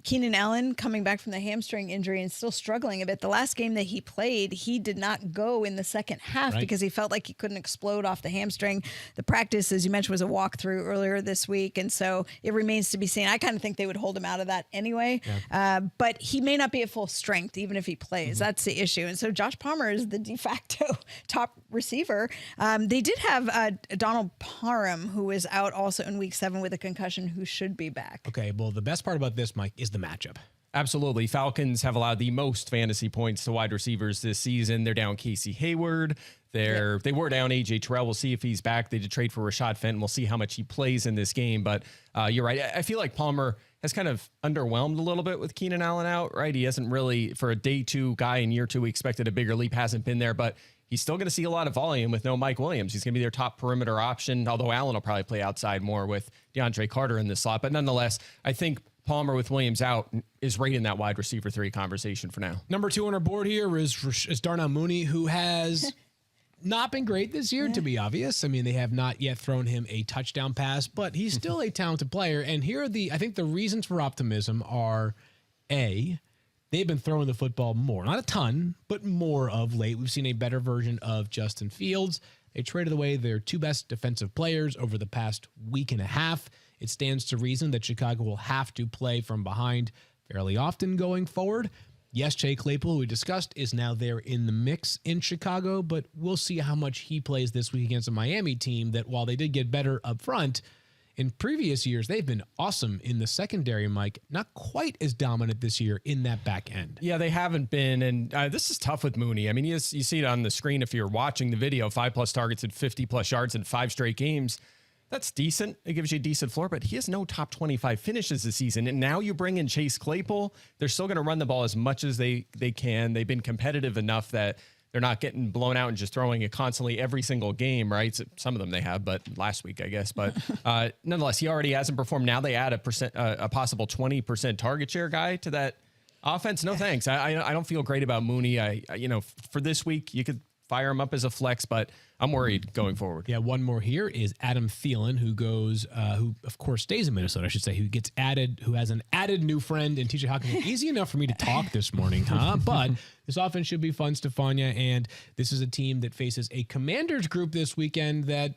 Keenan Allen coming back from the hamstring injury and still struggling a bit. The last game that he played, he did not go in the second half because he felt like he couldn't explode off the hamstring. The practice, as you mentioned, was a walkthrough earlier this week, and so it remains to be seen. I kind of think they would hold him out of that anyway, but he may not be at full strength even if he plays. That's the issue. And so Josh Palmer is the de facto top receiver. They did have Donald Parham, who was out also in week 7 with a concussion, who should be back. Okay, well, the best part about this, Mike, is the matchup. Absolutely. Falcons have allowed the most fantasy points to wide receivers this season. They're down Casey Hayward. They were down A.J. Terrell. We'll see if he's back. They did trade for Rashad Fenton. We'll see how much he plays in this game. But you're right. I feel like Palmer has kind of underwhelmed a little bit with Keenan Allen out, right? He hasn't really, for a day 2 guy in year 2, we expected a bigger leap. Hasn't been there, but he's still going to see a lot of volume with no Mike Williams. He's going to be their top perimeter option, although Allen will probably play outside more with DeAndre Carter in the slot. But nonetheless, I think Palmer with Williams out is right in that wide receiver 3 conversation for now. Number 2 on our board here is Darnell Mooney, who has not been great this year, to be obvious. I mean, they have not yet thrown him a touchdown pass, but he's still a talented player. And here are I think the reasons for optimism are, A, they've been throwing the football more. Not a ton, but more of late. We've seen a better version of Justin Fields. They traded away their 2 best defensive players over the past week and a half. It stands to reason that Chicago will have to play from behind fairly often going forward. Yes, Jay Claypool, who we discussed, is now there in the mix in Chicago, but we'll see how much he plays this week against a Miami team that, while they did get better up front, in previous years, they've been awesome in the secondary, Mike. Not quite as dominant this year in that back end. Yeah, they haven't been. And this is tough with Mooney. I mean, you see it on the screen if you're watching the video, 5+ targets and 50+ yards in 5 straight games. That's decent. It gives you a decent floor, but he has no top 25 finishes this season. And now you bring in Chase Claypool. They're still going to run the ball as much as they can. They've been competitive enough that they're not getting blown out and just throwing it constantly every single game, right? So some of them they have, but last week, I guess. But nonetheless, he already hasn't performed. Now they add a possible 20% target share guy to that offense. No thanks. I don't feel great about Mooney. For this week, you could fire him up as a flex, but I'm worried going forward. Yeah, one more here is Adam Thielen, who of course stays in Minnesota, I should say, who has an added new friend in TJ Hawkins. Easy enough for me to talk this morning, huh? But this offense should be fun, Stephania, and this is a team that faces a Commanders group this weekend that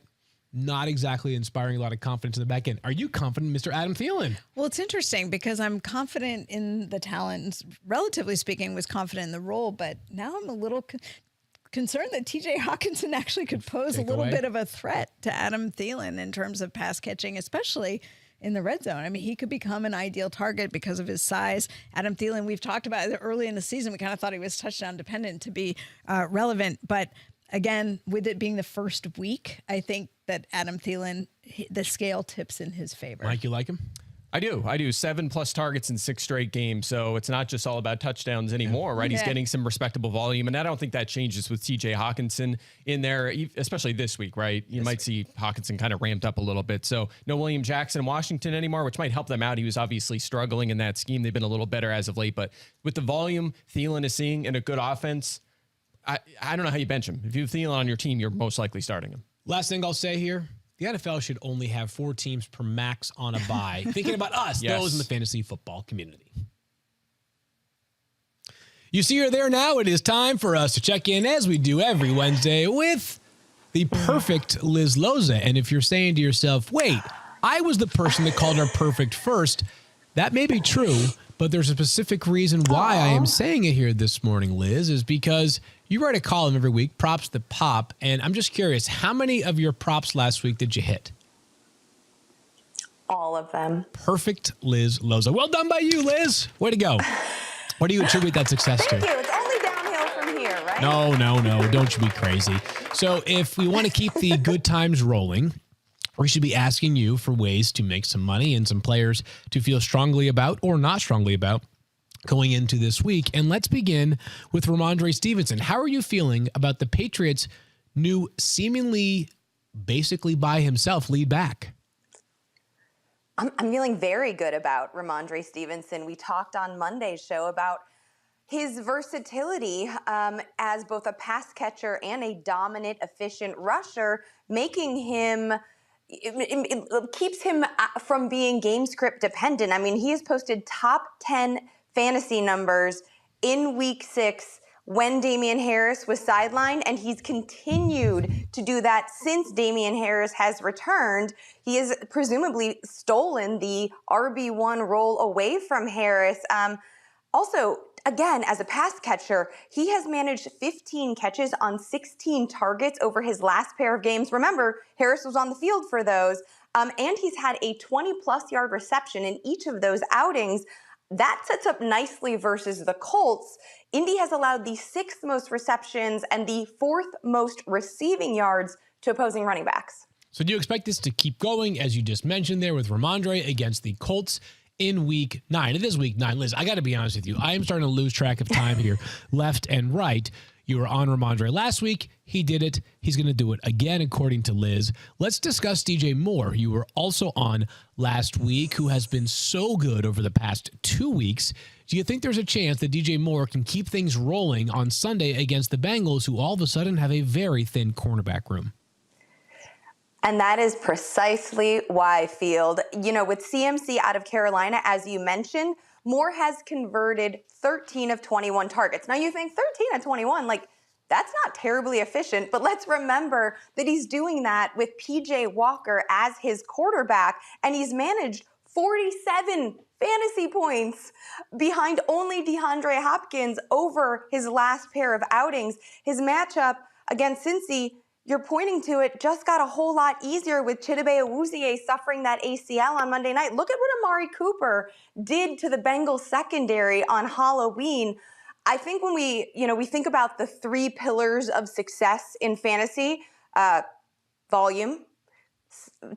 not exactly inspiring a lot of confidence in the back end. Are you confident, Mr. Adam Thielen? Well, it's interesting because I'm confident in the talent. Relatively speaking, was confident in the role, but now I'm a little concerned that TJ Hawkinson actually could pose a little bit of a threat to Adam Thielen in terms of pass catching, especially in the red zone. I mean, he could become an ideal target because of his size. Adam Thielen, we've talked about it early in the season. We kind of thought he was touchdown dependent to be relevant. But again, with it being the first week, I think that Adam Thielen, the scale tips in his favor. Mike, you like him? I do. 7+ targets in 6 straight games. So it's not just all about touchdowns anymore, right? He's getting some respectable volume. And I don't think that changes with TJ Hawkinson in there, especially this week, right? You might see Hawkinson kind of ramped up a little bit. So no William Jackson in Washington anymore, which might help them out. He was obviously struggling in that scheme. They've been a little better as of late. But with the volume Thielen is seeing in a good offense, I don't know how you bench him. If you have Thielen on your team, you're most likely starting him. Last thing I'll say here. The NFL should only have 4 teams per max on a bye. Thinking about us, those in the fantasy football community. You see her there now. It is time for us to check in, as we do every Wednesday, with the perfect Liz Loza. And if you're saying to yourself, wait, I was the person that called her perfect first, that may be true, but there's a specific reason why I am saying it here this morning, Liz, is because you write a column every week, Props that Pop, and I'm just curious, how many of your props last week did you hit? All of them. Perfect Liz Loza. Well done by you, Liz. Way to go. What do you attribute that success to? Thank you. It's only downhill from here, right? No. Don't you be crazy. So if we want to keep the good times rolling, we should be asking you for ways to make some money and some players to feel strongly about or not strongly about going into this week. And let's begin with Ramondre Stevenson. How are you feeling about the Patriots' new seemingly basically by himself lead back? I'm feeling very good about Ramondre Stevenson. We talked on Monday's show about his versatility as both a pass catcher and a dominant, efficient rusher, making him it keeps him from being game script dependent. I mean, he has posted top 10 fantasy numbers in week 6 when Damian Harris was sidelined, and he's continued to do that since Damian Harris has returned. He has presumably stolen the RB1 role away from Harris. Also, again, as a pass catcher, he has managed 15 catches on 16 targets over his last pair of games. Remember, Harris was on the field for those. And he's had a 20-plus yard reception in each of those outings. That sets up nicely versus the Colts. Indy has allowed the 6th most receptions and the 4th most receiving yards to opposing running backs. So do you expect this to keep going, as you just mentioned there, with Ramondre against the Colts in week 9? It is week 9. Liz, I got to be honest with you. I am starting to lose track of time here, left and right. You were on Ramondre last week. He did it. He's going to do it again, according to Liz. Let's discuss DJ Moore. You were also on last week, who has been so good over the past 2 weeks. Do you think there's a chance that DJ Moore can keep things rolling on Sunday against the Bengals, who all of a sudden have a very thin cornerback room? And that is precisely why, Field. You know, with CMC out of Carolina, as you mentioned, Moore has converted 13 of 21 targets. Now you think 13 of 21, like, that's not terribly efficient, but let's remember that he's doing that with PJ Walker as his quarterback, and he's managed 47 fantasy points behind only DeAndre Hopkins over his last pair of outings. His matchup against Cincy, you're pointing to it, just got a whole lot easier with Chidobe Awuzie suffering that ACL on Monday night. Look at what Amari Cooper did to the Bengals secondary on Halloween. I think when we think about the 3 pillars of success in fantasy, volume,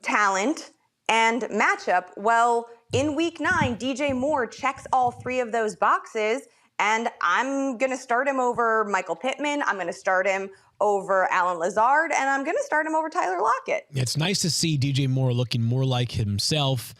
talent, and matchup, well, in week 9, DJ Moore checks all 3 of those boxes, and I'm going to start him over Michael Pittman. I'm going to start him over Alan Lazard, and I'm going to start him over Tyler Lockett. It's nice to see DJ Moore looking more like himself.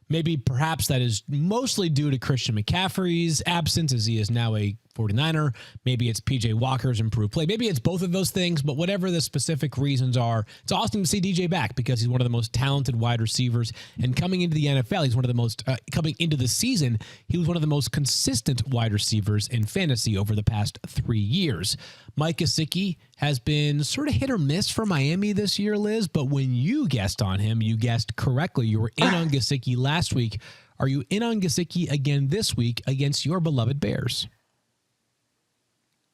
Maybe perhaps that is mostly due to Christian McCaffrey's absence, as he is now a 49er. Maybe it's PJ Walker's improved play. Maybe it's both of those things, but whatever the specific reasons are, it's awesome to see DJ back because he's one of the most talented wide receivers. And coming into the NFL, he's one of the most, coming into the season, he was one of the most consistent wide receivers in fantasy over the past 3 years. Mike Gesicki has been sort of hit or miss for Miami this year, Liz, but when you guessed on him, you guessed correctly. You were in on Gesicki last week. Are you in on Gesicki again this week against your beloved Bears?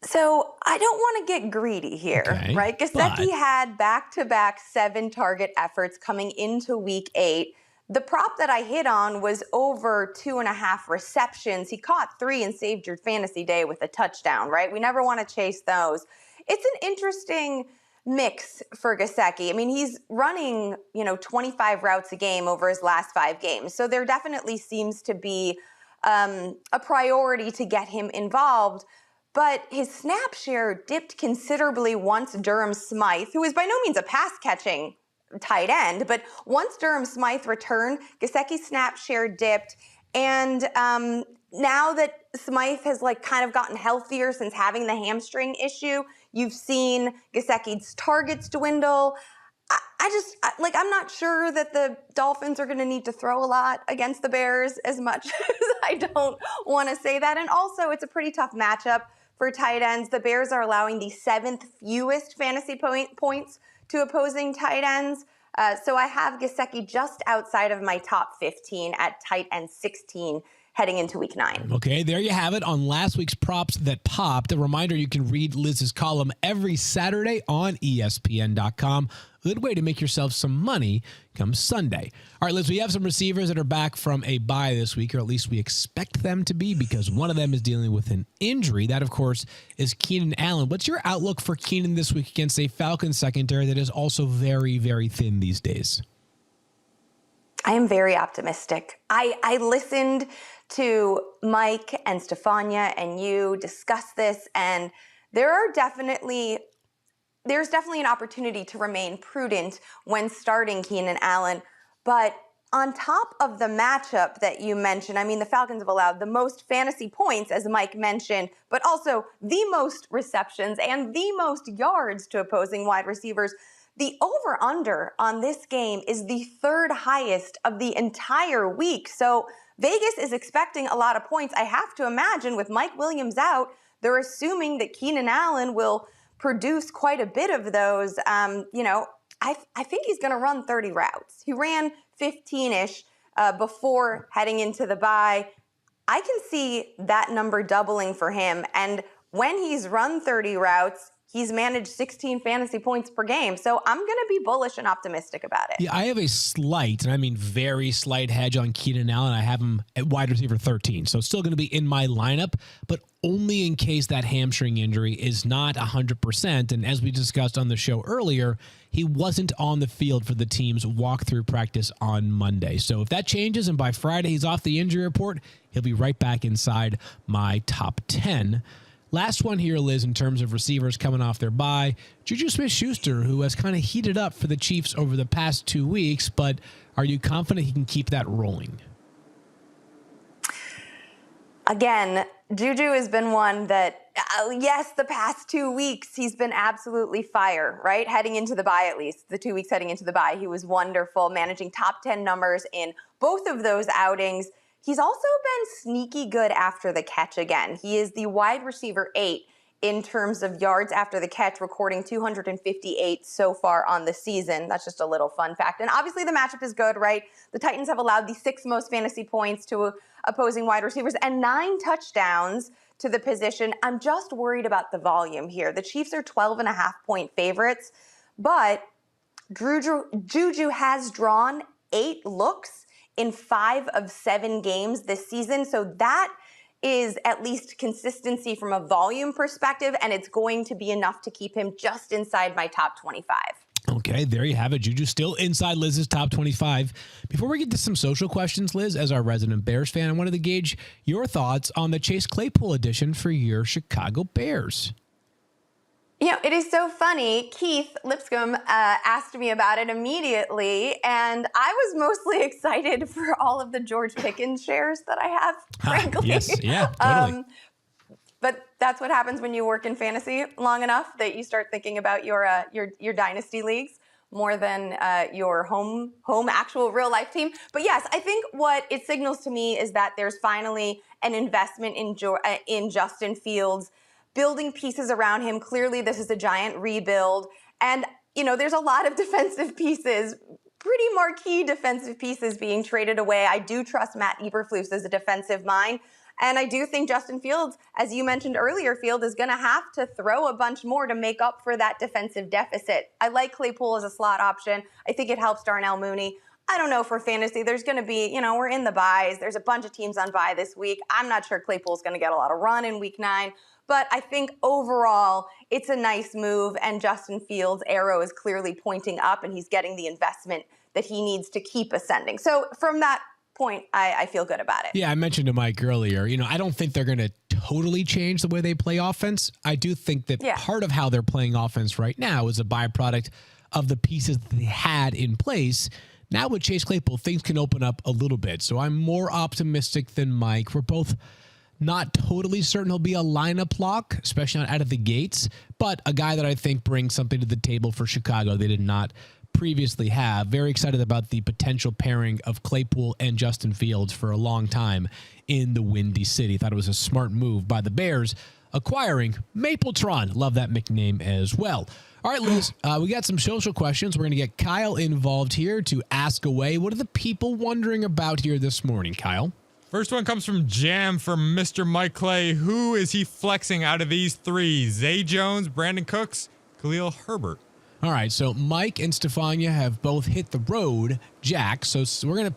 So I don't want to get greedy here, okay, right? Gesicki had back-to-back 7-target efforts coming into week 8. The prop that I hit on was over 2.5 receptions. He caught 3 and saved your fantasy day with a touchdown, right? We never want to chase those. It's an interesting mix for Gesicki. I mean, he's running, 25 routes a game over his last 5 games. So there definitely seems to be a priority to get him involved. But his snap share dipped considerably once Durham Smythe, who is by no means a pass-catching tight end, but once Durham Smythe returned, Gesicki's snap share dipped. And now that Smythe has kind of gotten healthier since having the hamstring issue, you've seen Gesicki's targets dwindle. I'm not sure that the Dolphins are going to need to throw a lot against the Bears, as much as I don't want to say that. And also, it's a pretty tough matchup for tight ends. The Bears are allowing the 7th fewest fantasy points to opposing tight ends. So I have Gesicki just outside of my top 15 at tight end 16 heading into week 9. Okay, there you have it on last week's props that popped. A reminder, you can read Liz's column every Saturday on ESPN.com. A good way to make yourself some money come Sunday. All right, Liz, we have some receivers that are back from a bye this week, or at least we expect them to be, because one of them is dealing with an injury. That, of course, is Keenan Allen. What's your outlook for Keenan this week against a Falcons secondary that is also very, very thin these days? I am very optimistic. I listened to Mike and Stephania and you discuss this, and there's definitely an opportunity to remain prudent when starting Keenan Allen. But on top of the matchup that you mentioned, I mean, the Falcons have allowed the most fantasy points, as Mike mentioned, but also the most receptions and the most yards to opposing wide receivers. The over-under on this game is the 3rd highest of the entire week. So Vegas is expecting a lot of points. I have to imagine with Mike Williams out, they're assuming that Keenan Allen will produce quite a bit of those. I think he's going to run 30 routes. He ran 15-ish before heading into the bye. I can see that number doubling for him. And when he's run 30 routes, he's managed 16 fantasy points per game. So I'm going to be bullish and optimistic about it. Yeah, I have a slight, and I mean very slight hedge on Keenan Allen. I have him at wide receiver 13. So it's still going to be in my lineup, but only in case that hamstring injury is not 100%. And as we discussed on the show earlier, he wasn't on the field for the team's walkthrough practice on Monday. So if that changes and by Friday he's off the injury report, he'll be right back inside my top 10. Last one here, Liz, in terms of receivers coming off their bye. Juju Smith-Schuster, who has kind of heated up for the Chiefs over the past 2 weeks, but are you confident he can keep that rolling? Again, Juju has been one that, yes, the past 2 weeks, he's been absolutely fire, right? Heading into the bye, at least. The 2 weeks heading into the bye, he was wonderful, managing top 10 numbers in both of those outings. He's also been sneaky good after the catch again. He is the wide receiver 8 in terms of yards after the catch, recording 258 so far on the season. That's just a little fun fact. And obviously the matchup is good, right? The Titans have allowed the 6th most fantasy points to opposing wide receivers and 9 touchdowns to the position. I'm just worried about the volume here. The Chiefs are 12.5-point favorites, but Juju has drawn 8 looks in 5 of 7 games this season. So that is at least consistency from a volume perspective, and it's going to be enough to keep him just inside my top 25. Okay, there you have it. Juju still inside Liz's top 25. Before we get to some social questions, Liz, as our resident Bears fan, I wanted to gauge your thoughts on the Chase Claypool edition for your Chicago Bears. It is so funny. Keith Lipscomb asked me about it immediately, and I was mostly excited for all of the George Pickens shares that I have, frankly. Yes, yeah, totally. But that's what happens when you work in fantasy long enough that you start thinking about your dynasty leagues more than your home actual real life team. But yes, I think what it signals to me is that there's finally an investment in Justin Fields, building pieces around him. Clearly, this is a giant rebuild. And, there's a lot of defensive pieces, pretty marquee defensive pieces being traded away. I do trust Matt Eberflus as a defensive mind. And I do think Justin Fields, as you mentioned earlier, Field is going to have to throw a bunch more to make up for that defensive deficit. I like Claypool as a slot option. I think it helps Darnell Mooney. I don't know for fantasy. There's going to be, we're in the buys. There's a bunch of teams on bye this week. I'm not sure Claypool's going to get a lot of run in week 9. But I think overall, it's a nice move. And Justin Fields' arrow is clearly pointing up, and he's getting the investment that he needs to keep ascending. So from that point, I feel good about it. Yeah, I mentioned to Mike earlier, I don't think they're going to totally change the way they play offense. I do think that part of how they're playing offense right now is a byproduct of the pieces that they had in place. Now with Chase Claypool, things can open up a little bit. So I'm more optimistic than Mike. We're both not totally certain he'll be a lineup lock, especially not out of the gates, but a guy that I think brings something to the table for Chicago they did not previously have. Very excited about the potential pairing of Claypool and Justin Fields for a long time in the Windy City. Thought it was a smart move by the Bears acquiring Mapletron. Love that nickname as well. All right, Liz, we got some social questions. We're going to get Kyle involved here to ask away. What are the people wondering about here this morning, Kyle? First one comes from Jam from Mr. Mike Clay. Who is he flexing out of these 3? Zay Jones, Brandon Cooks, Khalil Herbert. All right, so Mike and Stephania have both hit the road, Jack. So we're gonna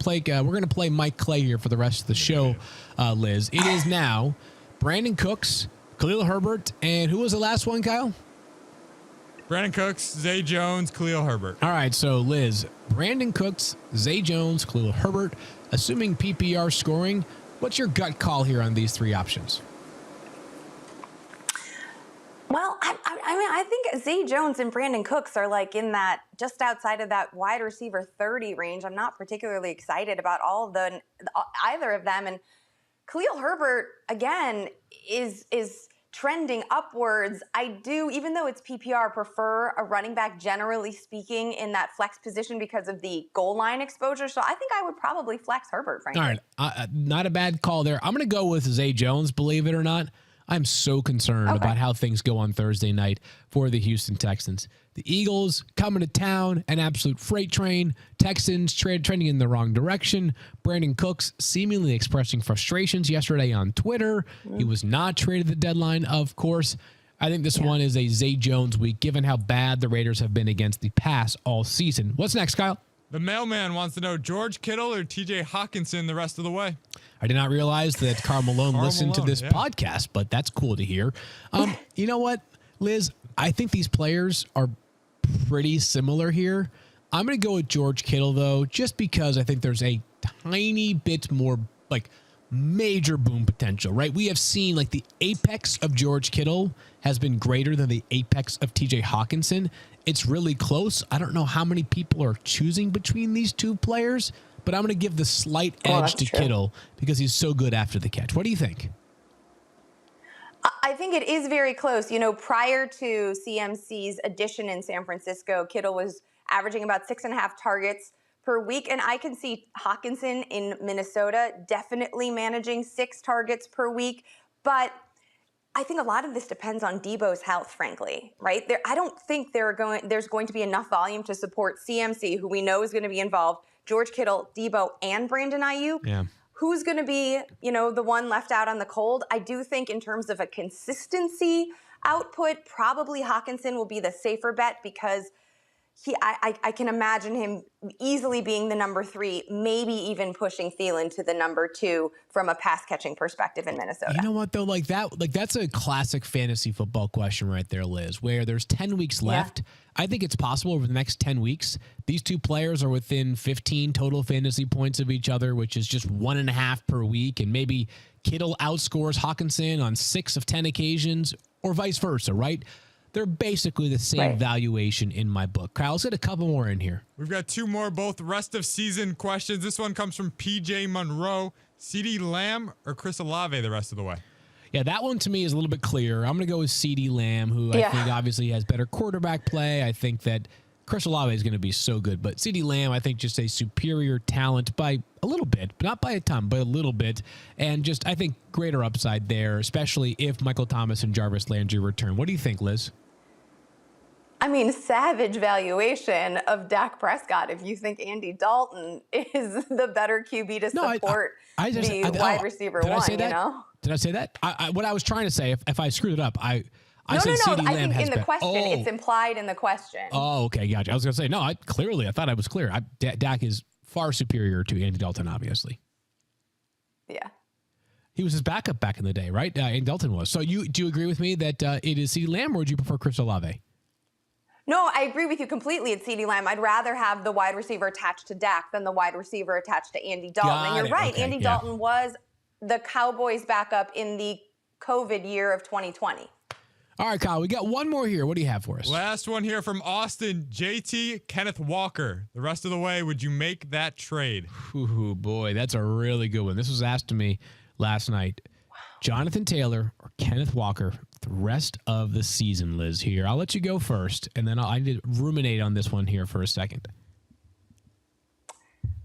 play Mike Clay here for the rest of the show, Liz. It is now Brandon Cooks, Khalil Herbert, and who was the last one, Kyle? Brandon Cooks, Zay Jones, Khalil Herbert. All right, so Liz, Brandon Cooks, Zay Jones, Khalil Herbert. Assuming PPR scoring, what's your gut call here on these 3 options? Well, I think Zay Jones and Brandon Cooks are like in that just outside of that wide receiver 30 range. I'm not particularly excited about either of them. And Khalil Herbert, again, is trending upwards. I do, even though it's PPR, prefer a running back, generally speaking, in that flex position because of the goal line exposure. So I think I would probably flex Herbert, frankly. All right, not a bad call there. I'm going to go with Zay Jones, believe it or not. I'm so concerned about how things go on Thursday night for the Houston Texans. The Eagles coming to town, an absolute freight train. Texans trending in the wrong direction. Brandon Cooks seemingly expressing frustrations yesterday on Twitter. He was not traded at the deadline, of course. I think this one is a Zay Jones week, given how bad the Raiders have been against the pass all season. What's next, Kyle? The mailman wants to know George Kittle or TJ Hawkinson the rest of the way. I did not realize that Karl Malone listened to this podcast, but that's cool to hear. You know what, Liz? I think these players are pretty similar here. I'm going to go with George Kittle, though, just because I think there's a tiny bit more major boom potential, right? We have seen the apex of George Kittle has been greater than the apex of TJ Hawkinson. It's really close. I don't know how many people are choosing between these 2 players, but I'm going to give the slight edge to Kittle because he's so good after the catch. What do you think? I think it is very close. Prior to CMC's addition in San Francisco, Kittle was averaging about 6.5 targets per week. And I can see Hawkinson in Minnesota definitely managing 6 targets per week. But I think a lot of this depends on Debo's health, frankly, right? I don't think there's going to be enough volume to support CMC, who we know is going to be involved, George Kittle, Debo, and Brandon Ayuk. Yeah. Who's going to be, the one left out on the cold? I do think in terms of a consistency output, probably Hawkinson will be the safer bet because I can imagine him easily being the number 3, maybe even pushing Thielen to the number 2 from a pass catching perspective in Minnesota. You know what though? That's a classic fantasy football question right there, Liz, where there's 10 weeks left. I think it's possible over the next 10 weeks, these 2 players are within 15 total fantasy points of each other, which is just 1.5 per week. And maybe Kittle outscores Hawkinson on 6 of 10 occasions or vice versa, right? They're basically the same valuation in my book. Kyle, let's get a couple more in here. We've got 2 more, both rest of season questions. This one comes from PJ Monroe. CeeDee Lamb or Chris Olave the rest of the way? Yeah, that one to me is a little bit clearer. I'm going to go with CeeDee Lamb, who I think obviously has better quarterback play. I think that Chris Olave is going to be so good. But CeeDee Lamb, I think, just a superior talent by a little bit, but not by a ton, but a little bit. And just, I think, greater upside there, especially if Michael Thomas and Jarvis Landry return. What do you think, Liz? I mean, savage valuation of Dak Prescott if you think Andy Dalton is the better QB to support the wide receiver one, Did I say that? What I was trying to say, if I screwed it up, I said CeeDee Lamb I think has in the question, it's implied in the question. Oh, okay, gotcha. I was going to say, no, I thought I was clear. Dak is far superior to Andy Dalton, obviously. Yeah. He was his backup back in the day, right? Andy Dalton was. So do you agree with me that it is CeeDee Lamb, or would you prefer Chris Olave? No, I agree with you completely. It's CeeDee Lamb. I'd rather have the wide receiver attached to Dak than the wide receiver attached to Andy Dalton. And you're right. Okay, Andy Dalton was the Cowboys backup in the COVID year of 2020. All right, Kyle, we got one more here. What do you have for us? Last one here from Austin. JT, Kenneth Walker. The rest of the way, would you make that trade? Ooh, boy, that's a really good one. This was asked to me last night. Wow. Jonathan Taylor or Kenneth Walker the rest of the season, Liz, here. I'll let you go first, and then I need to ruminate on this one here for a second.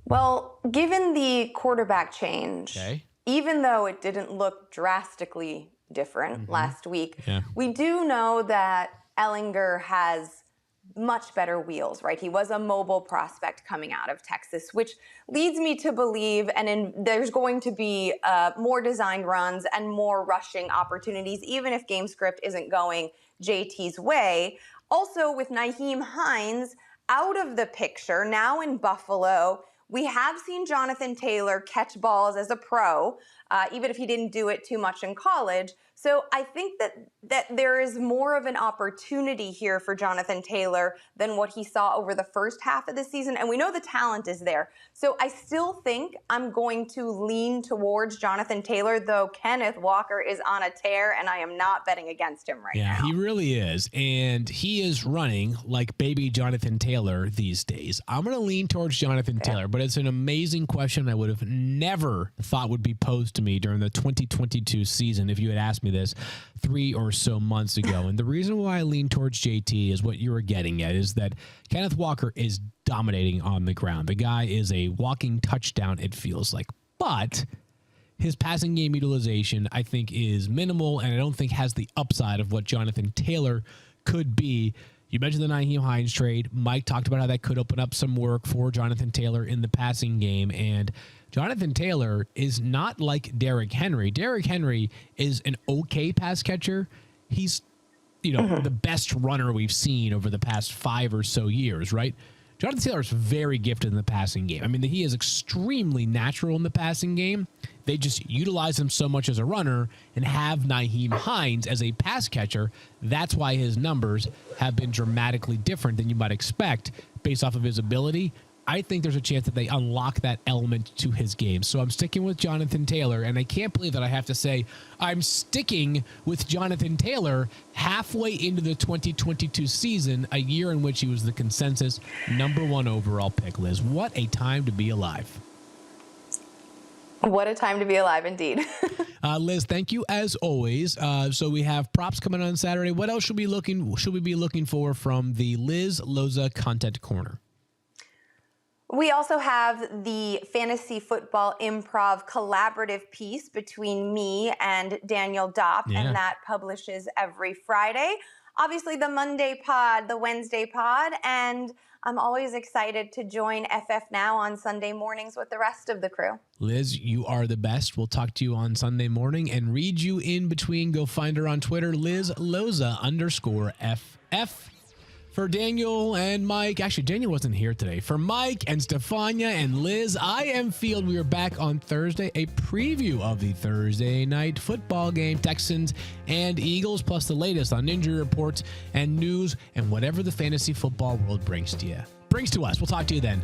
Well, given the quarterback change, even though it didn't look drastically different last week, we do know that Ellinger has much better wheels, right? He was a mobile prospect coming out of Texas, which leads me to believe, there's going to be more designed runs and more rushing opportunities, even if game script isn't going JT's way. Also, with Nyheim Hines out of the picture, now in Buffalo, we have seen Jonathan Taylor catch balls as a pro, even if he didn't do it too much in college. So I think that there is more of an opportunity here for Jonathan Taylor than what he saw over the first half of the season. And we know the talent is there. So I still think I'm going to lean towards Jonathan Taylor, though Kenneth Walker is on a tear, and I am not betting against him right now. Yeah, he really is. And he is running like baby Jonathan Taylor these days. I'm going to lean towards Jonathan Taylor, but it's an amazing question I would have never thought would be posed to me during the 2022 season if you had asked me this 3 or so months ago. And the reason why I lean towards JT is what you were getting at, is that Kenneth Walker is dominating on the ground. The guy is a walking touchdown, it feels like. But his passing game utilization, I think, is minimal, and I don't think has the upside of what Jonathan Taylor could be. You mentioned the Nyheim Hines trade. Mike talked about how that could open up some work for Jonathan Taylor in the passing game, and Jonathan Taylor is not like Derrick Henry. Derrick Henry is an okay pass catcher. He's, the best runner we've seen over the past 5 or so years, right? Jonathan Taylor is very gifted in the passing game. I mean, he is extremely natural in the passing game. They just utilize him so much as a runner and have Nyheim Hines as a pass catcher. That's why his numbers have been dramatically different than you might expect based off of his ability. I think there's a chance that they unlock that element to his game. So I'm sticking with Jonathan Taylor, and I can't believe that I have to say I'm sticking with Jonathan Taylor halfway into the 2022 season, a year in which he was the consensus #1 overall pick, Liz. What a time to be alive. What a time to be alive, indeed. Liz, thank you as always. So we have props coming on Saturday. What else should we be looking for from the Liz Loza Content Corner? We also have the fantasy football improv collaborative piece between me and Daniel Dopp, and that publishes every Friday. Obviously, the Monday pod, the Wednesday pod, and I'm always excited to join FF Now on Sunday mornings with the rest of the crew. Liz, you are the best. We'll talk to you on Sunday morning and read you in between. Go find her on Twitter, Liz Loza _FF. For Daniel and Mike, actually, Daniel wasn't here today. For Mike and Stephania and Liz, I am Field. We are back on Thursday, a preview of the Thursday night football game, Texans and Eagles, plus the latest on injury reports and news and whatever the fantasy football world brings to us. We'll talk to you then.